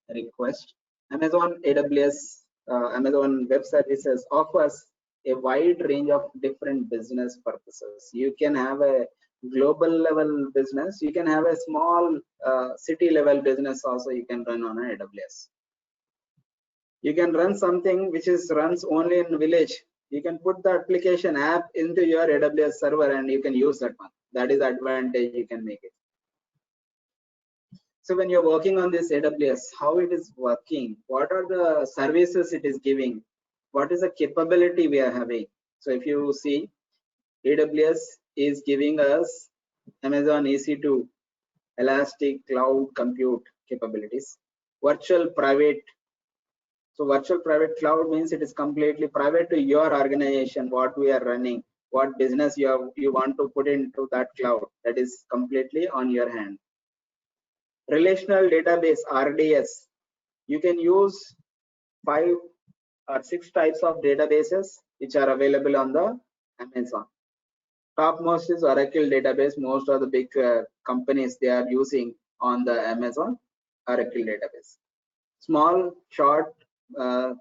Speaker 2: request. Amazon AWS, Amazon Web Services offers a wide range of different business purposes. You can have a global level business, you can have a small city level business also, you can run on AWS. You can run something which is runs only in village, you can put the application app into your AWS server and you can use that one. That is the advantage you can make it. So when you're working on this AWS, how it is working, what are the services it is giving, what is the capability we are having. So if you see, AWS is giving us Amazon EC2 elastic cloud compute capabilities, virtual private. So virtual private cloud means it is completely private to your organization, what we are running, what business you want to put into that cloud, that is completely on your hand. Relational database, RDS, you can use 5 or 6 types of databases which are available on the Amazon. Topmost is Oracle database. Most of the big companies they are using on the Amazon Oracle database. Small short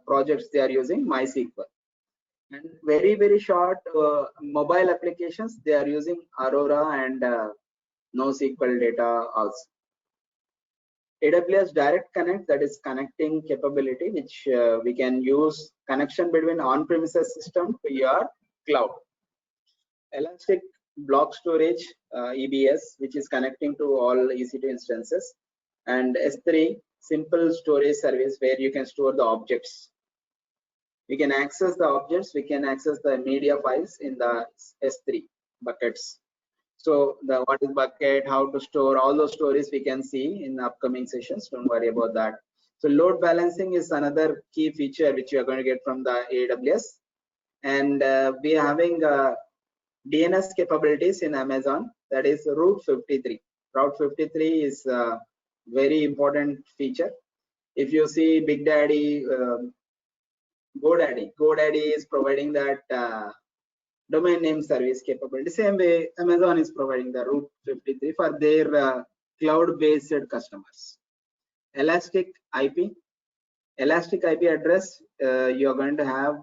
Speaker 2: projects they are using MySQL, and very short mobile applications they are using Aurora and NoSQL data also. AWS Direct Connect, that is connecting capability which we can use connection between on-premises system to your cloud. Elastic Block Storage, EBS, which is connecting to all EC2 instances, and S3 simple storage service where you can store the objects. We can access the objects, we can access the media files in the S3 buckets. So the what is bucket, how to store, all those stories we can see in the upcoming sessions. Don't worry about that. So load balancing is another key feature which you are going to get from the AWS, and we are having DNS capabilities in Amazon, that is Route 53. Route 53 is a very important feature. If you see Big Daddy, GoDaddy is providing that domain name service capability. Same way Amazon is providing the Route 53 for their cloud-based customers. elastic IP. Elastic IP address, you are going to have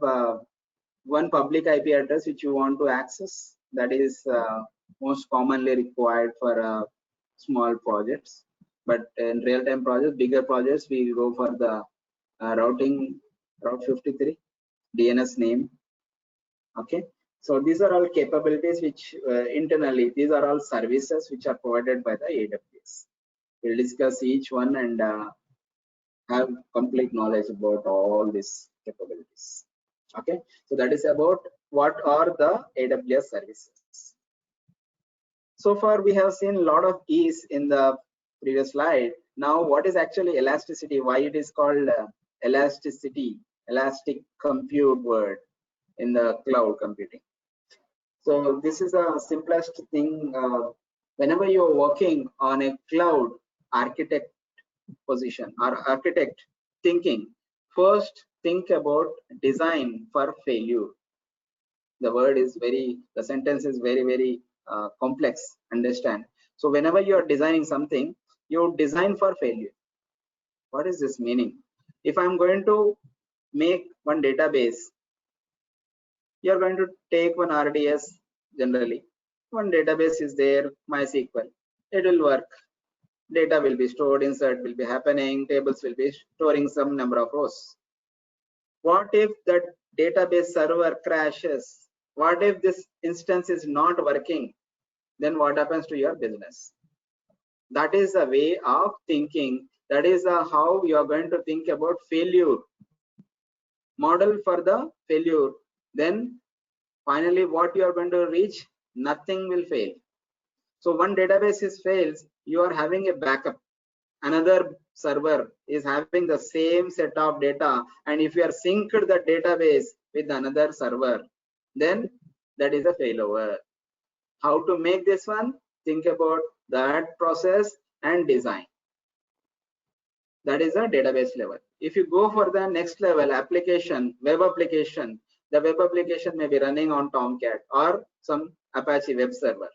Speaker 2: one public IP address which you want to access. That is most commonly required for small projects. But in real-time projects, bigger projects, we go for the routing Route 53 DNS name. Okay, so these are all capabilities which internally, these are all services which are provided by the AWS. We'll discuss each one and have complete knowledge about all these capabilities. Okay, so that is about what are the AWS services. So far we have seen a lot of ease in the previous slide. Now what is actually elasticity, why it is called elasticity, elastic compute word in the cloud computing. So this is the simplest thing. Whenever you are working on a cloud architect position or architect thinking, first think about design for failure. The word is very, the sentence is very complex, understand. So whenever you are designing something, you design for failure. What is this meaning? If I'm going to make one database, you're going to take one RDS generally. One database is there, MySQL. It will work. Data will be stored, insert will be happening, tables will be storing some number of rows. What if that database server crashes? What if this instance is not working? Then what happens to your business? That is a way of thinking. That is how you are going to think about failure. Model for the failure. Then finally what you are going to reach, nothing will fail. So one database is fails, you are having a backup. Another server is having the same set of data, and if you are synced the database with another server, then that is a failover. How to make this one? Think about that process and design. That is a database level. If you go for the next level, application, web application, the web application may be running on Tomcat or some Apache web server.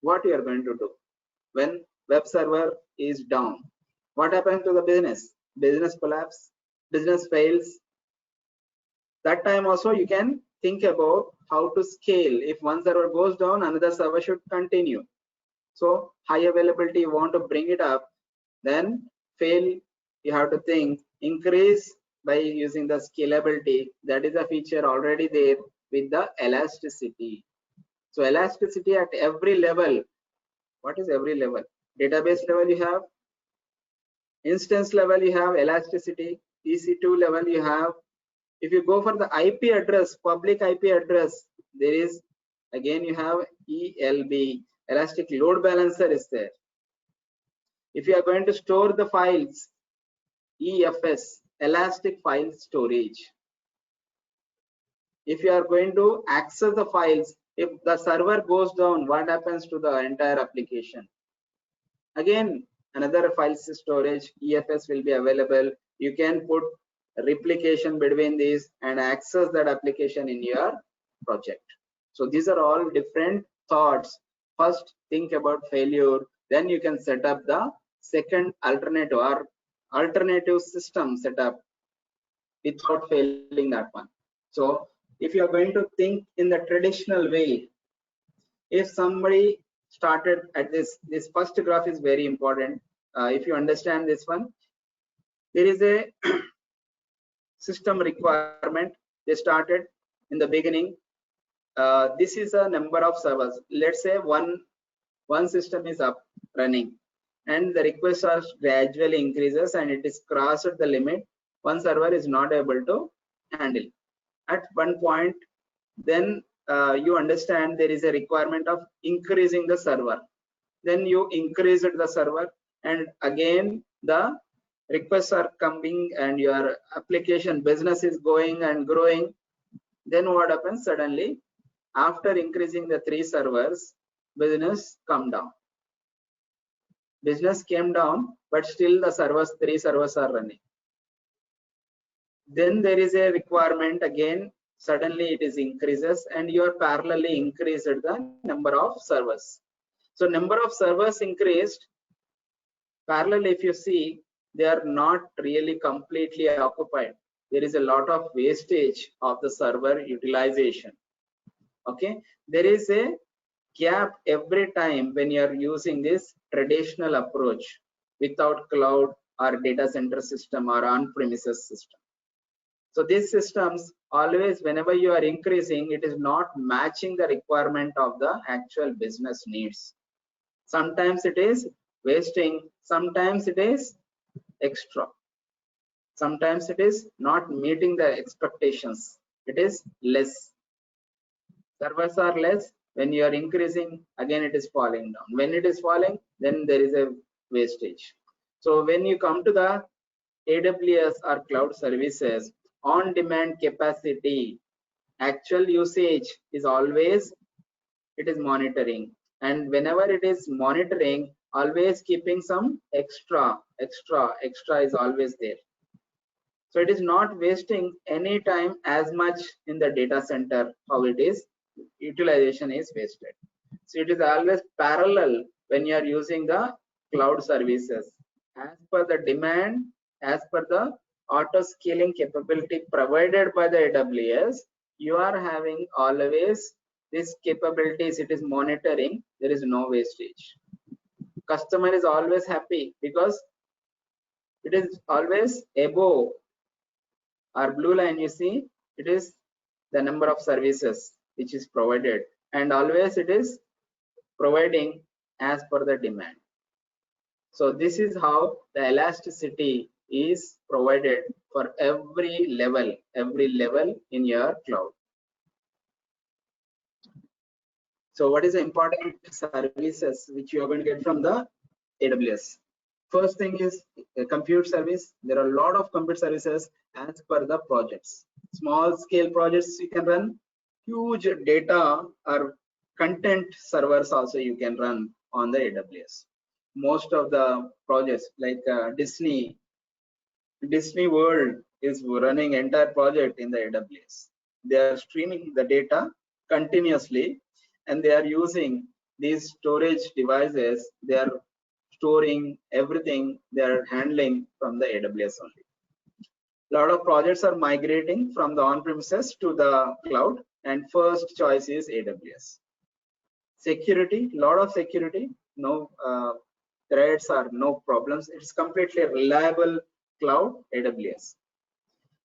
Speaker 2: What you are going to do when web server is down? What happens to the business? Business collapse, business fails. That time also you can think about how to scale. If one server goes down, another server should continue. So high availability, you want to bring it up, then fail, you have to think, increase by using the scalability. That is a feature already there with the elasticity. So elasticity at every level. What is every level? Database level you have, instance level you have elasticity, EC2 level you have. If you go for the IP address, public IP address, there is again you have ELB, elastic load balancer is there. If you are going to store the files, EFS, elastic file storage. If you are going to access the files, if the server goes down, what happens to the entire application? Again, another file storage, EFS will be available. You can put replication between these and access that application in your project. So these are all different thoughts. First, think about failure. Then you can set up the second alternative or alternative system setup without failing that one. So if you are going to think in the traditional way, if somebody started at this first graph is very important. If you understand this one, there is a system requirement. They started in the beginning. This is a number of servers. Let's say one system is up running and the requests are gradually increases and it is crossed the limit. One server is not able to handle. At one point, then you understand there is a requirement of increasing the server. Then you increase the server and again the requests are coming and your application business is going and growing. Then what happens? Suddenly, after increasing the 3 servers, business come down. Business came down, but still the 3 servers are running. Then there is a requirement again, suddenly it is increases and you are parallelly increased the number of servers. So number of servers increased, parallel if you see, they are not really completely occupied. There is a lot of wastage of the server utilization. Okay, there is a gap every time when you are using this traditional approach without cloud or data center system or on-premises system. So these systems always, whenever you are increasing, it is not matching the requirement of the actual business needs. Sometimes it is wasting, sometimes it is extra, sometimes it is not meeting the expectations, it is less. Servers are less, when you are increasing, again it is falling down. When it is falling, then there is a wastage. So when you come to the AWS or cloud services, on demand capacity, actual usage is always, it is monitoring, and whenever it is monitoring, always keeping some extra is always there. So it is not wasting any time as much in the data center, how it is utilization is wasted. So it is always parallel when you are using the cloud services as per the demand, as per the auto scaling capability provided by the AWS. You are having always these capabilities, it is monitoring, there is no wastage. Customer is always happy because it is always above our blue line. You see, it is the number of services which is provided, and always it is providing as per the demand. So this is how the elasticity is provided for every level in your cloud. So what is the important services which you are going to get from the AWS? First thing is a compute service. There are a lot of compute services as per the projects. Small scale projects you can run, huge data or content servers also you can run on the AWS. Most of the projects like Disney World is running entire project in the AWS. They are streaming the data continuously, and they are using these storage devices. They are storing everything, they are handling from the AWS only. A lot of projects are migrating from the on-premises to the cloud, and first choice is AWS. Security, lot of security, no threats or no problems. It's completely reliable cloud, AWS.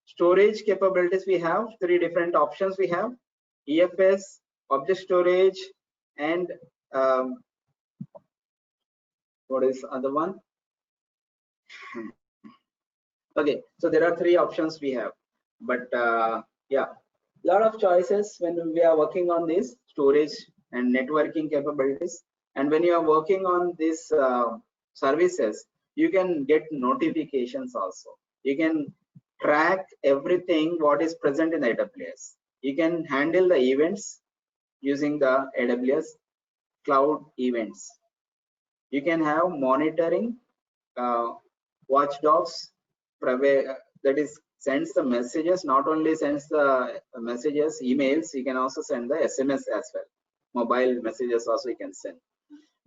Speaker 2: Storage capabilities, we have three different options. We have EFS, object storage, and what is other one? Okay, so there are three options we have, but yeah, lot of choices when we are working on this storage and networking capabilities. And when you are working on these services, you can get notifications also. You can track everything what is present in AWS. You can handle the events using the AWS cloud events. You can have monitoring, watchdogs, that is sends the messages, not only sends the messages, emails, you can also send the SMS as well. Mobile messages also you can send.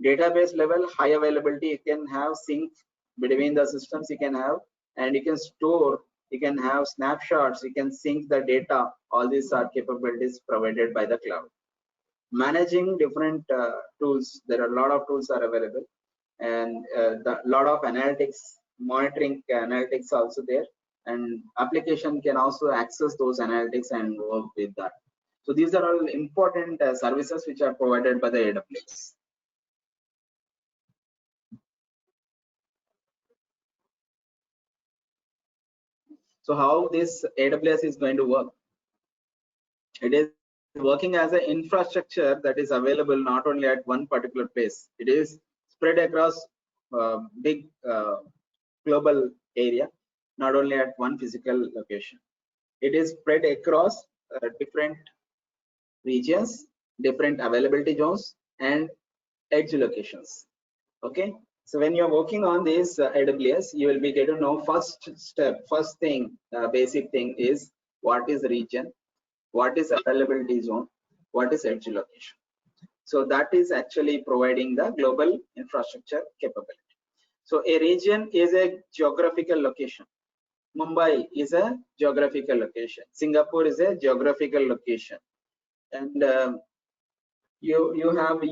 Speaker 2: Database level, high availability, you can have sync between the systems you can have, and you can store, you can have snapshots, you can sync the data. All these are capabilities provided by the cloud. Managing different tools, there are a lot of tools are available, and the lot of analytics, monitoring analytics also there, and application can also access those analytics and work with that. So these are all important services which are provided by the AWS. So how this AWS is going to work? It is working as an infrastructure that is available not only at one particular place. It is spread across big global area, not only at one physical location. It is spread across different regions, different availability zones, and edge locations. Okay, so when you're working on this AWS, you will be get to know first thing, basic thing is what is region, what is availability zone, what is edge location. So that is actually providing the global infrastructure capability. So a region is a geographical location. Mumbai is a geographical location. Singapore is a geographical location. And you have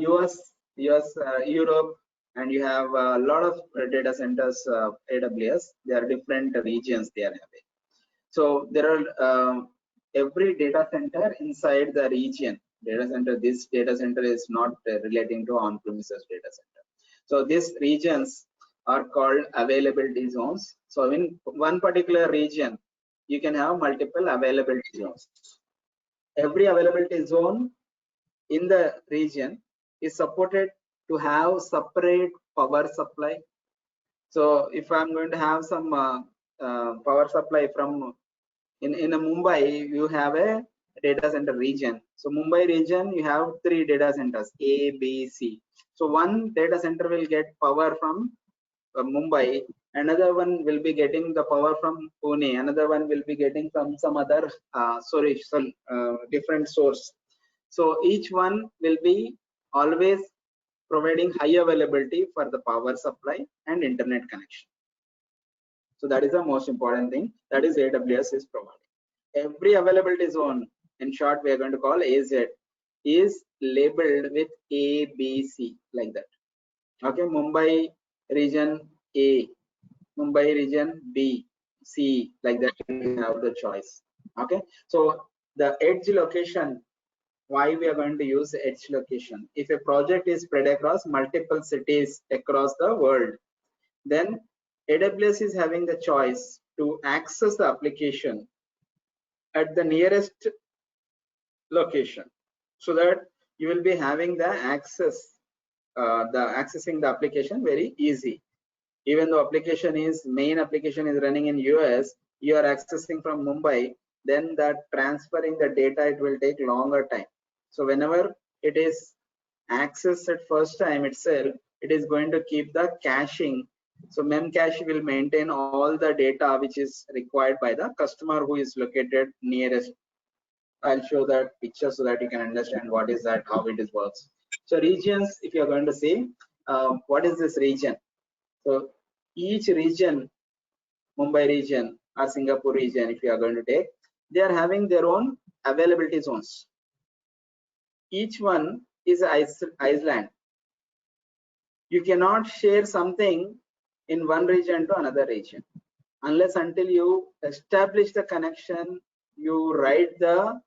Speaker 2: Europe, and you have a lot of data centers, AWS. There are different regions they are having. So there are every data center inside the region. This data center is not relating to on-premises data center. So these regions are called availability zones. So in one particular region, you can have multiple availability zones. Every availability zone in the region is supported to have separate power supply. So if I'm going to have some power supply from in a Mumbai, you have a data center region. So Mumbai region, you have 3 data centers, A, B, C. So one data center will get power from Mumbai, another one will be getting the power from Pune, another one will be getting from some other different source. So each one will be always providing high availability for the power supply and internet connection. So that is the most important thing that is AWS is providing. Every availability zone, in short, we are going to call AZ, is labeled with A, B, C, like that. Okay, Mumbai region A, Mumbai region B, C, like that. You have the choice. Okay, so the edge location, why we are going to use edge location? If a project is spread across multiple cities across the world, then AWS is having the choice to access the application at the nearest location, so that you will be having the accessing the application very easy. Even though main application is running in US, you are accessing from Mumbai, then that transferring the data, it will take longer time. So whenever it is accessed at first time itself, it is going to keep the caching. So Memcache will maintain all the data which is required by the customer who is located nearest. I'll show that picture so that you can understand what is that, how it is works. So regions, if you're going to see, what is this region? So each region, Mumbai region or Singapore region, if you are going to take, they are having their own availability zones. Each one is island. You cannot share something in one region to another region unless until you establish the connection, you write the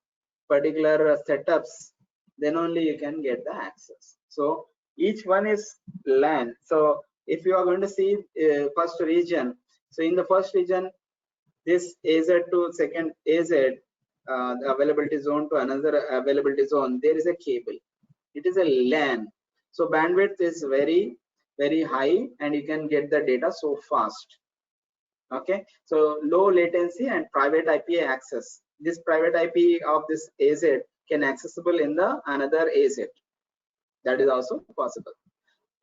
Speaker 2: particular setups, then only you can get the access. So each one is LAN. So if you are going to see first region, so in the first region, this AZ to second AZ, the availability zone to another availability zone, there is a cable. It is a LAN. So bandwidth is very, very high, and you can get the data so fast. Okay, so low latency and private IP access. This private IP of this AZ can accessible in the another AZ. That is also possible.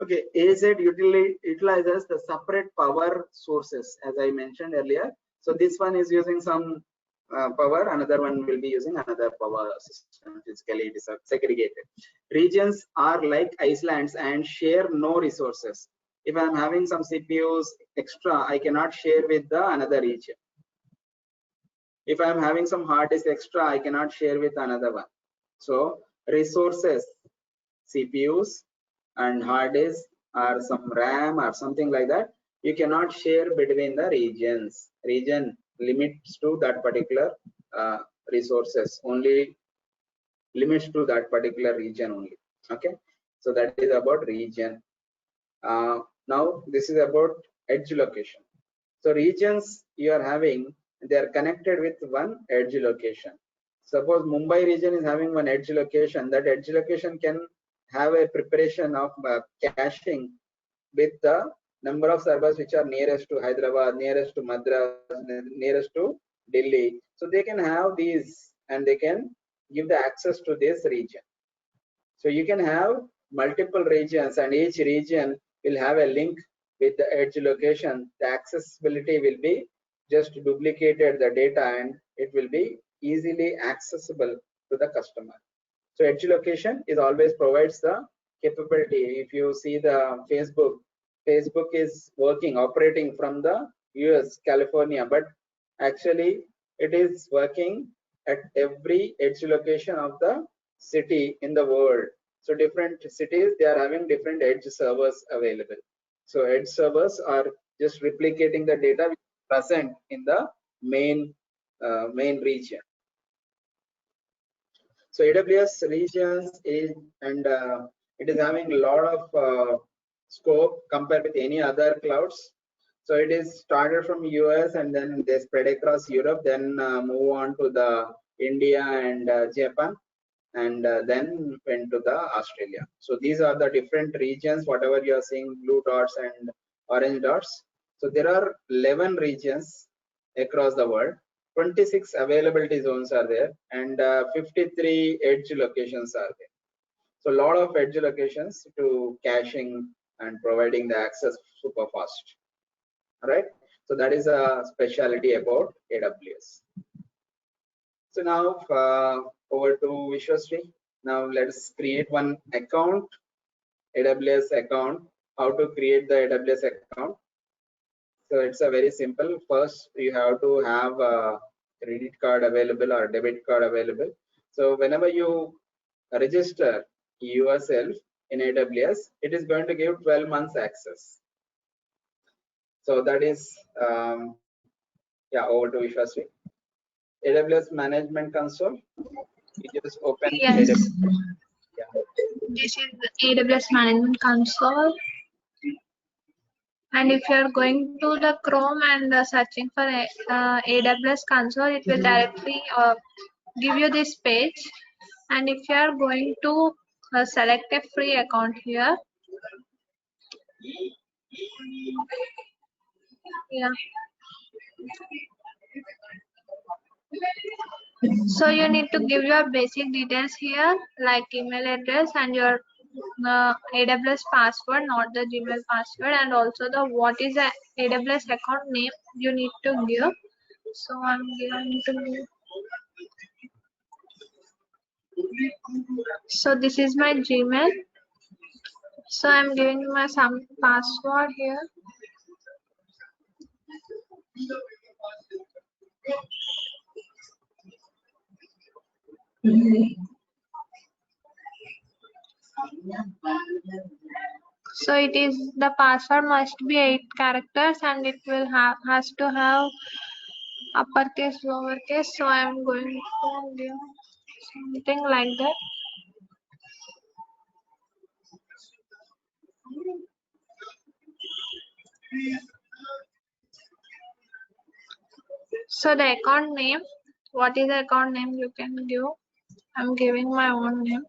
Speaker 2: Okay, AZ utilizes the separate power sources, as I mentioned earlier. So this one is using some power, another one will be using another power system. Physically, it is segregated. Regions are like islands and share no resources. If I'm having some CPUs extra, I cannot share with the another region. If I'm having some hard disk extra, I cannot share with another one. So resources, CPUs and hard disk or some RAM or something like that, you cannot share between the regions. Region limits to that particular resources, only limits to that particular region only. Okay, so that is about region. Now this is about edge location. So regions you are having, they are connected with one edge location. Suppose Mumbai region is having one edge location. That edge location can have a preparation of caching with the number of servers which are nearest to Hyderabad, nearest to Madras, nearest to Delhi. So they can have these and they can give the access to this region. So you can have multiple regions, and each region will have a link with the edge location. The accessibility will be just duplicated the data, and it will be easily accessible to the customer. So edge location is always provides the capability. If you see the Facebook, Facebook is operating from the US, California, but actually it is working at every edge location of the city in the world. So different cities, they are having different edge servers available. So edge servers are just replicating the data which is present in the main region. So AWS regions is, and it is having a lot of scope compared with any other clouds. So it is started from US and then they spread across Europe, then move on to the India and Japan, and then went to the Australia. So these are the different regions, whatever you are seeing blue dots and orange dots. So there are 11 regions across the world. 26 availability zones are there, and 53 edge locations are there. So a lot of edge locations to caching and providing the access super fast. All right. So that is a specialty about AWS. So now over to Vishwasri. Now let's create one account, AWS account. How to create the AWS account? So it's a very simple. First, you have to have a credit card available or debit card available. So whenever you register yourself in AWS, it is going to give 12 months access. So that is, yeah, over to Vishwasri. AWS Management Console. You just open
Speaker 3: Yes.
Speaker 2: AWS. Yeah.
Speaker 3: This is the AWS Management Console. And if you are going to the Chrome and searching for AWS Console, it will directly give you this page. And if you are going to select a free account here, yeah. So you need to give your basic details here, like email address and your AWS password, not the Gmail password, and also the what is the AWS account name you need to give. So I'm going to give. So this is my Gmail. So I'm giving my some password here. So it is the password must be 8 characters and it will have has to have uppercase, lowercase. So I'm going to give something like that. So the account name, what is the account name you can give? I'm giving my own name.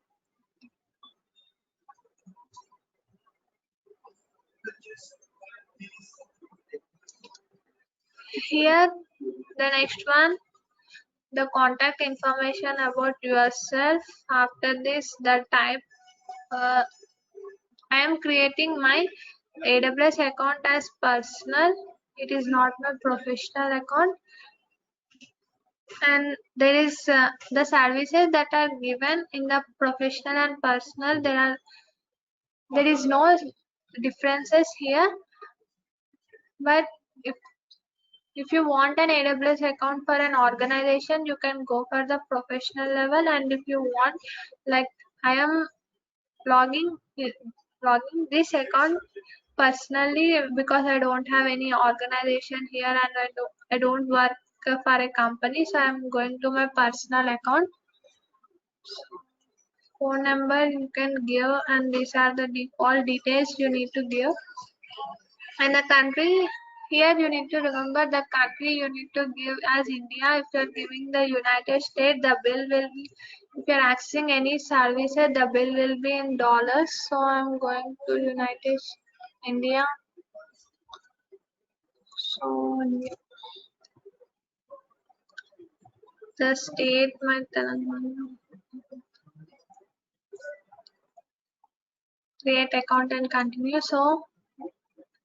Speaker 3: Here, the next one, the contact information about yourself. After this, the type. I am creating my AWS account as personal. It is not my professional account. And there is the services that are given in the professional and personal. There is no differences here. But if you want an AWS account for an organization, you can go for the professional level. And if you want, like I am logging this account personally because I don't have any organization here and I don't work for a company. So I'm going to my personal account. Phone number you can give, and these are the default details you need to give. And the country, here you need to remember the country you need to give as India. If you are giving the United States, the bill will be, if you are accessing any services, the bill will be in dollars. So I'm going to United India. So the state, my Telangana. Create account and continue. So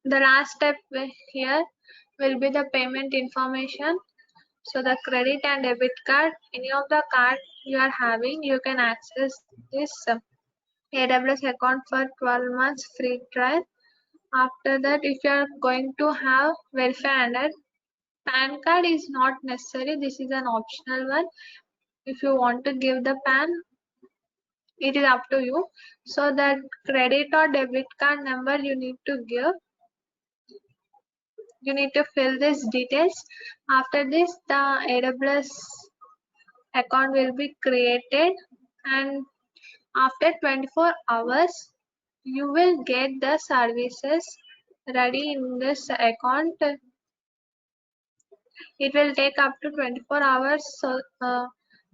Speaker 3: the last step here will be the payment information. So the credit and debit card, any of the card you are having, you can access this AWS account for 12 months free trial. After that, if you are going to have verify under, PAN card is not necessary. This is an optional one. If you want to give the PAN, it is up to you. So that credit or debit card number you need to give. You need to fill these details. After this, the AWS account will be created, and after 24 hours, you will get the services ready in this account. It will take up to 24 hours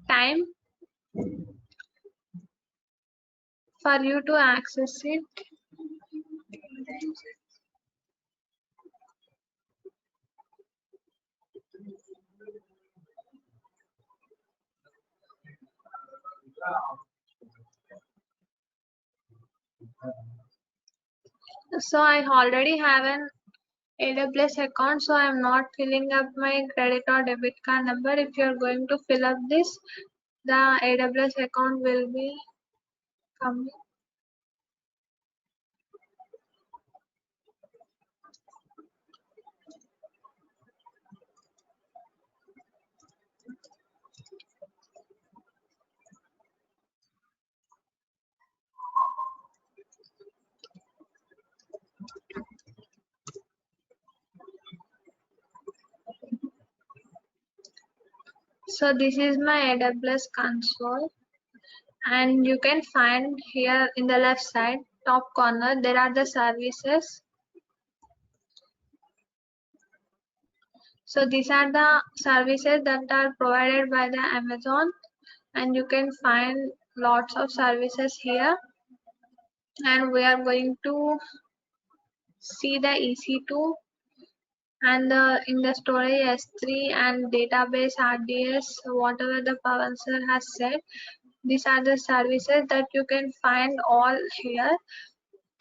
Speaker 3: time for you to access it. So I already have an AWS account, so I am not filling up my credit or debit card number. If you are going to fill up this, the AWS account will be coming. So this is my AWS console, and you can find here in the left side top corner there are the services. So these are the services that are provided by the Amazon, and you can find lots of services here, and we are going to see the EC2 and in the storage S3 and database RDS, whatever the Pawan sir has said. These are the services that you can find all here.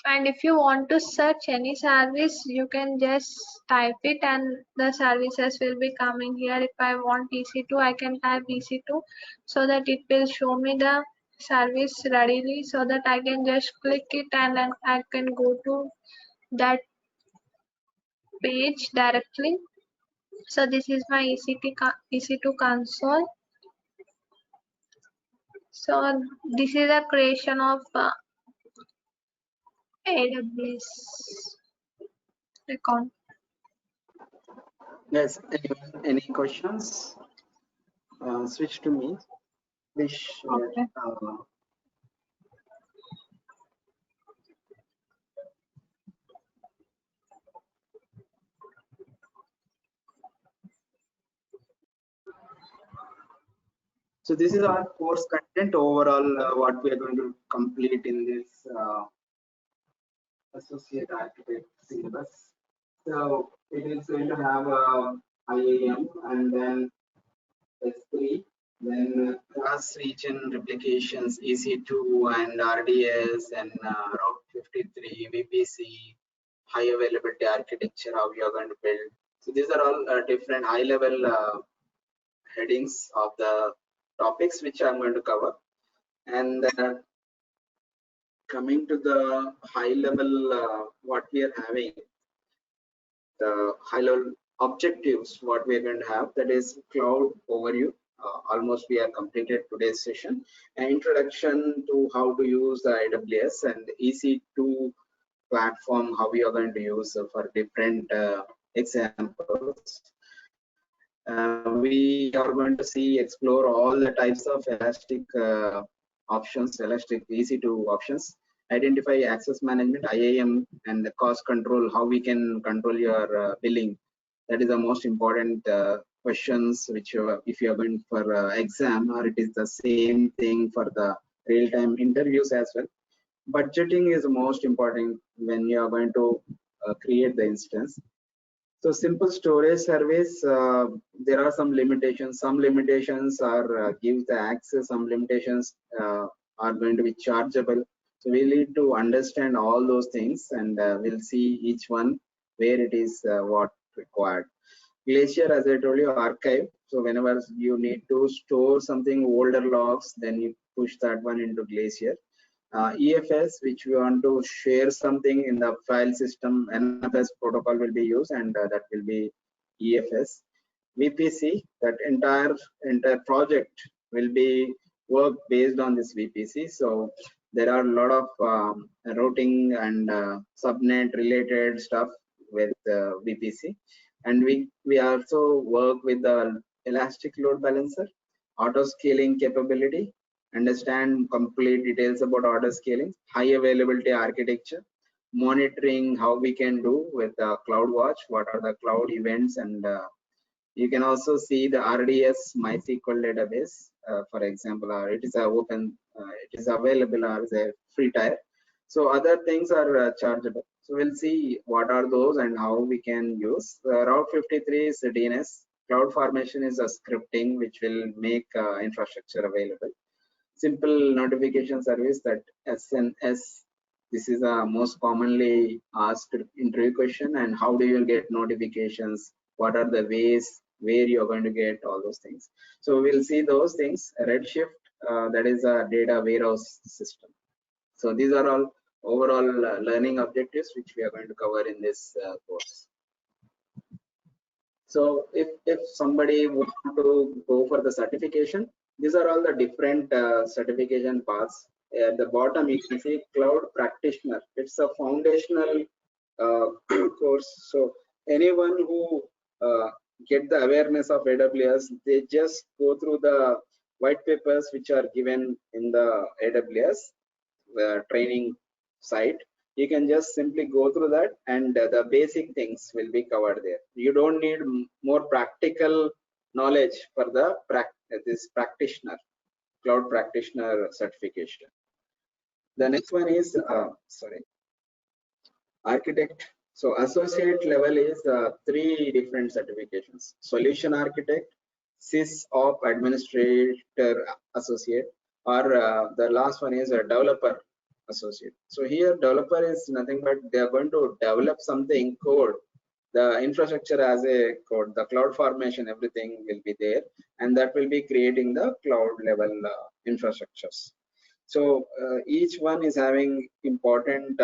Speaker 3: And if you want to search any service, you can just type it and the services will be coming here. If I want EC2, I can type EC2 so that it will show me the service readily, so that I can just click it and then I can go to that page directly. So this is my EC2 console. So this is a creation of AWS account.
Speaker 2: Yes, any questions? Switch to me. Please share.
Speaker 3: Okay.
Speaker 2: So this is our course content overall, what we are going to complete in this associate architect syllabus. So it is going to have IAM and then S3, then cross-region replications, EC2 and RDS and Route 53, VPC, high availability architecture, how you are going to build. So these are all different high-level headings of the topics which I'm going to cover. And coming to the high-level, what we are having, the high-level objectives, what we are going to have, that is cloud overview. Almost we have completed today's session. An introduction to how to use the AWS and EC2 platform, how we are going to use for different examples. We are going to explore all the types of elastic options, elastic EC2 options, identify access management, IAM, and the cost control, how we can control your billing. That is the most important questions which if you are going for exam, or it is the same thing for the real-time interviews as well. Budgeting is the most important when you are going to create the instance. So simple storage service, there are some limitations. Some limitations are give the access, some limitations are going to be chargeable. So we need to understand all those things, and we'll see each one where it is what required. Glacier, as I told you, archive. So whenever you need to store something older logs, then you push that one into Glacier. EFS, which we want to share something in the file system, NFS protocol will be used, and that will be EFS. VPC, that entire project will be work based on this VPC. So there are a lot of routing and subnet related stuff with VPC, and we also work with the elastic load balancer, auto scaling capability, understand complete details about auto scaling, high availability architecture, monitoring how we can do with CloudWatch, what are the cloud events, and you can also see the RDS MySQL database. For example, it is open, it is available as a free tier. So other things are chargeable. So we'll see what are those and how we can use. Route 53 is DNS. CloudFormation is a scripting which will make infrastructure available. Simple notification service, that SNS. This is a most commonly asked interview question. And how do you get notifications? What are the ways where you're going to get all those things? So we'll see those things. Redshift, that is a data warehouse system. So these are all overall learning objectives which we are going to cover in this course. So if somebody would want to go for the certification, these are all the different certification paths. At the bottom you can see Cloud Practitioner. It's a foundational course. So anyone who get the awareness of AWS, they just go through the white papers which are given in the AWS training site. You can just simply go through that, and the basic things will be covered there. You don't need more practical knowledge for the this practitioner, Cloud Practitioner certification. The next one is architect. So associate level is 3 different certifications: solution architect, SysOp administrator associate, or the last one is a developer associate. So here developer is nothing but they are going to develop something, code, the infrastructure as a code, the CloudFormation, everything will be there, and that will be creating the cloud level infrastructures. So each one is having important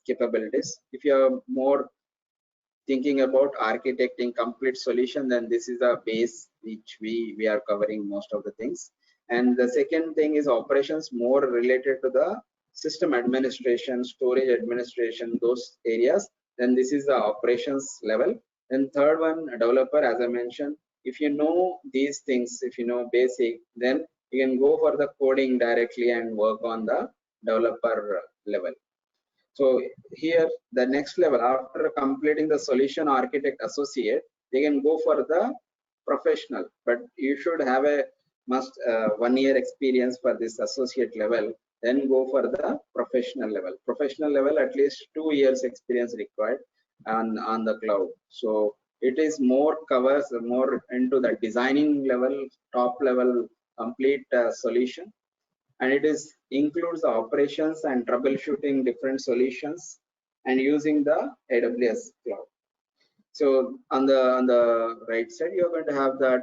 Speaker 2: capabilities. If you are more thinking about architecting complete solution, then this is a base which we are covering most of the things. And the second thing is operations, more related to the system administration, storage administration, those areas. Then this is the operations level. And third one, developer, as I mentioned, if you know these things, if you know basic, then you can go for the coding directly and work on the developer level. So here the next level, after completing the solution architect associate, they can go for the professional, but you should have a must 1 year experience for this associate level, then go for the professional level. Professional level, at least 2 years experience required on the cloud. So it is more covers more into the designing level, top level, complete solution, and it is includes the operations and troubleshooting different solutions and using the AWS cloud. So on the right side, you're going to have that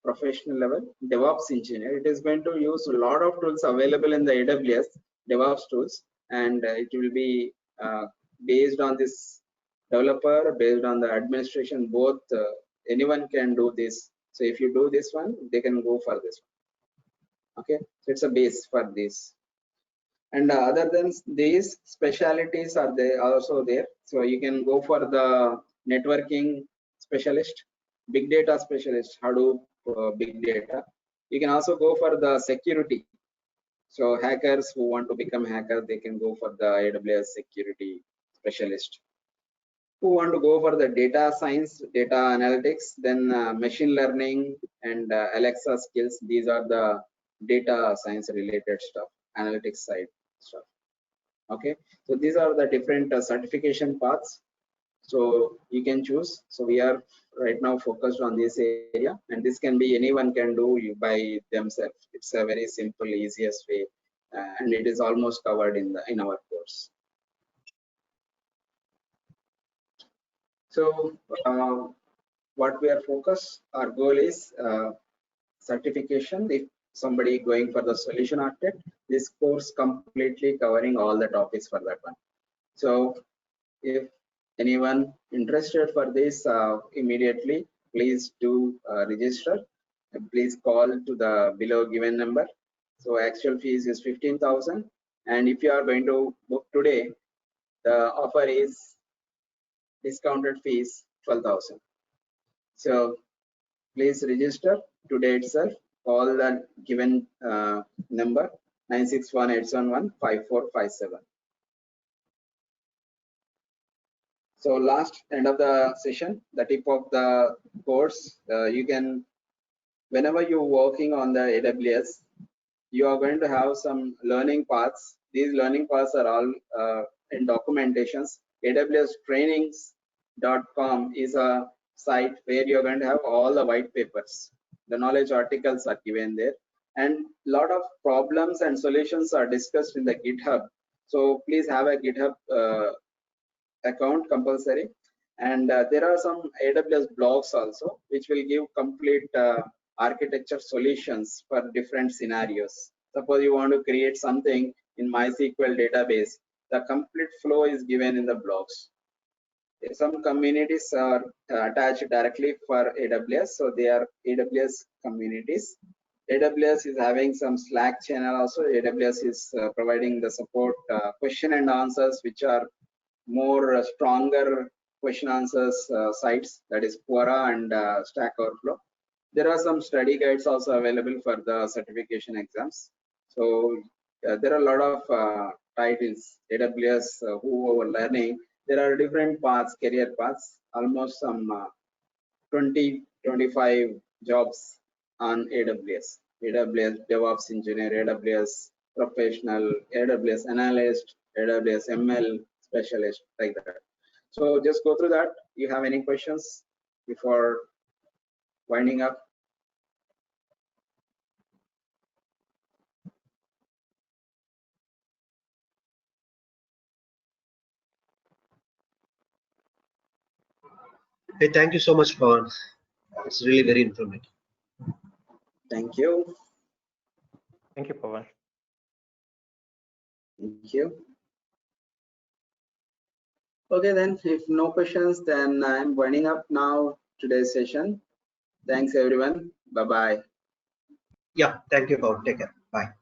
Speaker 2: professional level DevOps engineer. It is going to use a lot of tools available in the AWS DevOps tools, and it will be based on this developer, based on the administration. Both anyone can do this. So if you do this one, they can go for this one. Okay, so it's a base for this. And other than these, specialities are there also there. So you can go for the networking specialist, big data specialist, Hadoop big data. You can also go for the security. So hackers who want to become hackers, they can go for the AWS security specialist. Who want to go for the data science, data analytics, then machine learning and Alexa skills. These are the data science related stuff, analytics side stuff. Okay, so these are the different certification paths. So you can choose. So we are right now focused on this area, and this can be anyone can do by themselves. It's a very simple, easiest way, and it is almost covered in our course. So what we are focused, our goal is certification. If somebody going for the solution architect, this course completely covering all the topics for that one. So if anyone interested for this, immediately please do register, and please call to the below given number. So actual fees is 15,000, and if you are going to book today, the offer is discounted fees 12,000. So please register today itself. Call the given number 961-871-5457. So last end of the session, the tip of the course, you can, whenever you're working on the AWS, you are going to have some learning paths. These learning paths are all in documentations. AWStrainings.com is a site where you're going to have all the white papers. The knowledge articles are given there, and a lot of problems and solutions are discussed in the GitHub. So please have a GitHub account compulsory, and there are some AWS blogs also which will give complete architecture solutions for different scenarios. Suppose you want to create something in MySQL database, the complete flow is given in the blogs. Some communities are attached directly for AWS, so they are AWS communities. AWS is having some Slack channel also. AWS is providing the support question and answers, which are more stronger question answers sites, that is Quora and Stack Overflow. There are some study guides also available for the certification exams. So there are a lot of titles, AWS who are learning. There are different paths, career paths, almost some 20-25 jobs on AWS. AWS DevOps engineer, AWS professional, AWS analyst, AWS ML specialist, like that. So just go through that. You have any questions before winding up?
Speaker 4: Hey, thank you so much, Pawan. It's really very informative.
Speaker 2: Thank you.
Speaker 5: Thank you, Pawan.
Speaker 2: Thank you. Okay, then if no questions, then I'm winding up now today's session. Thanks everyone. Bye-bye.
Speaker 4: Yeah, thank you, Pawan. Take care. Bye.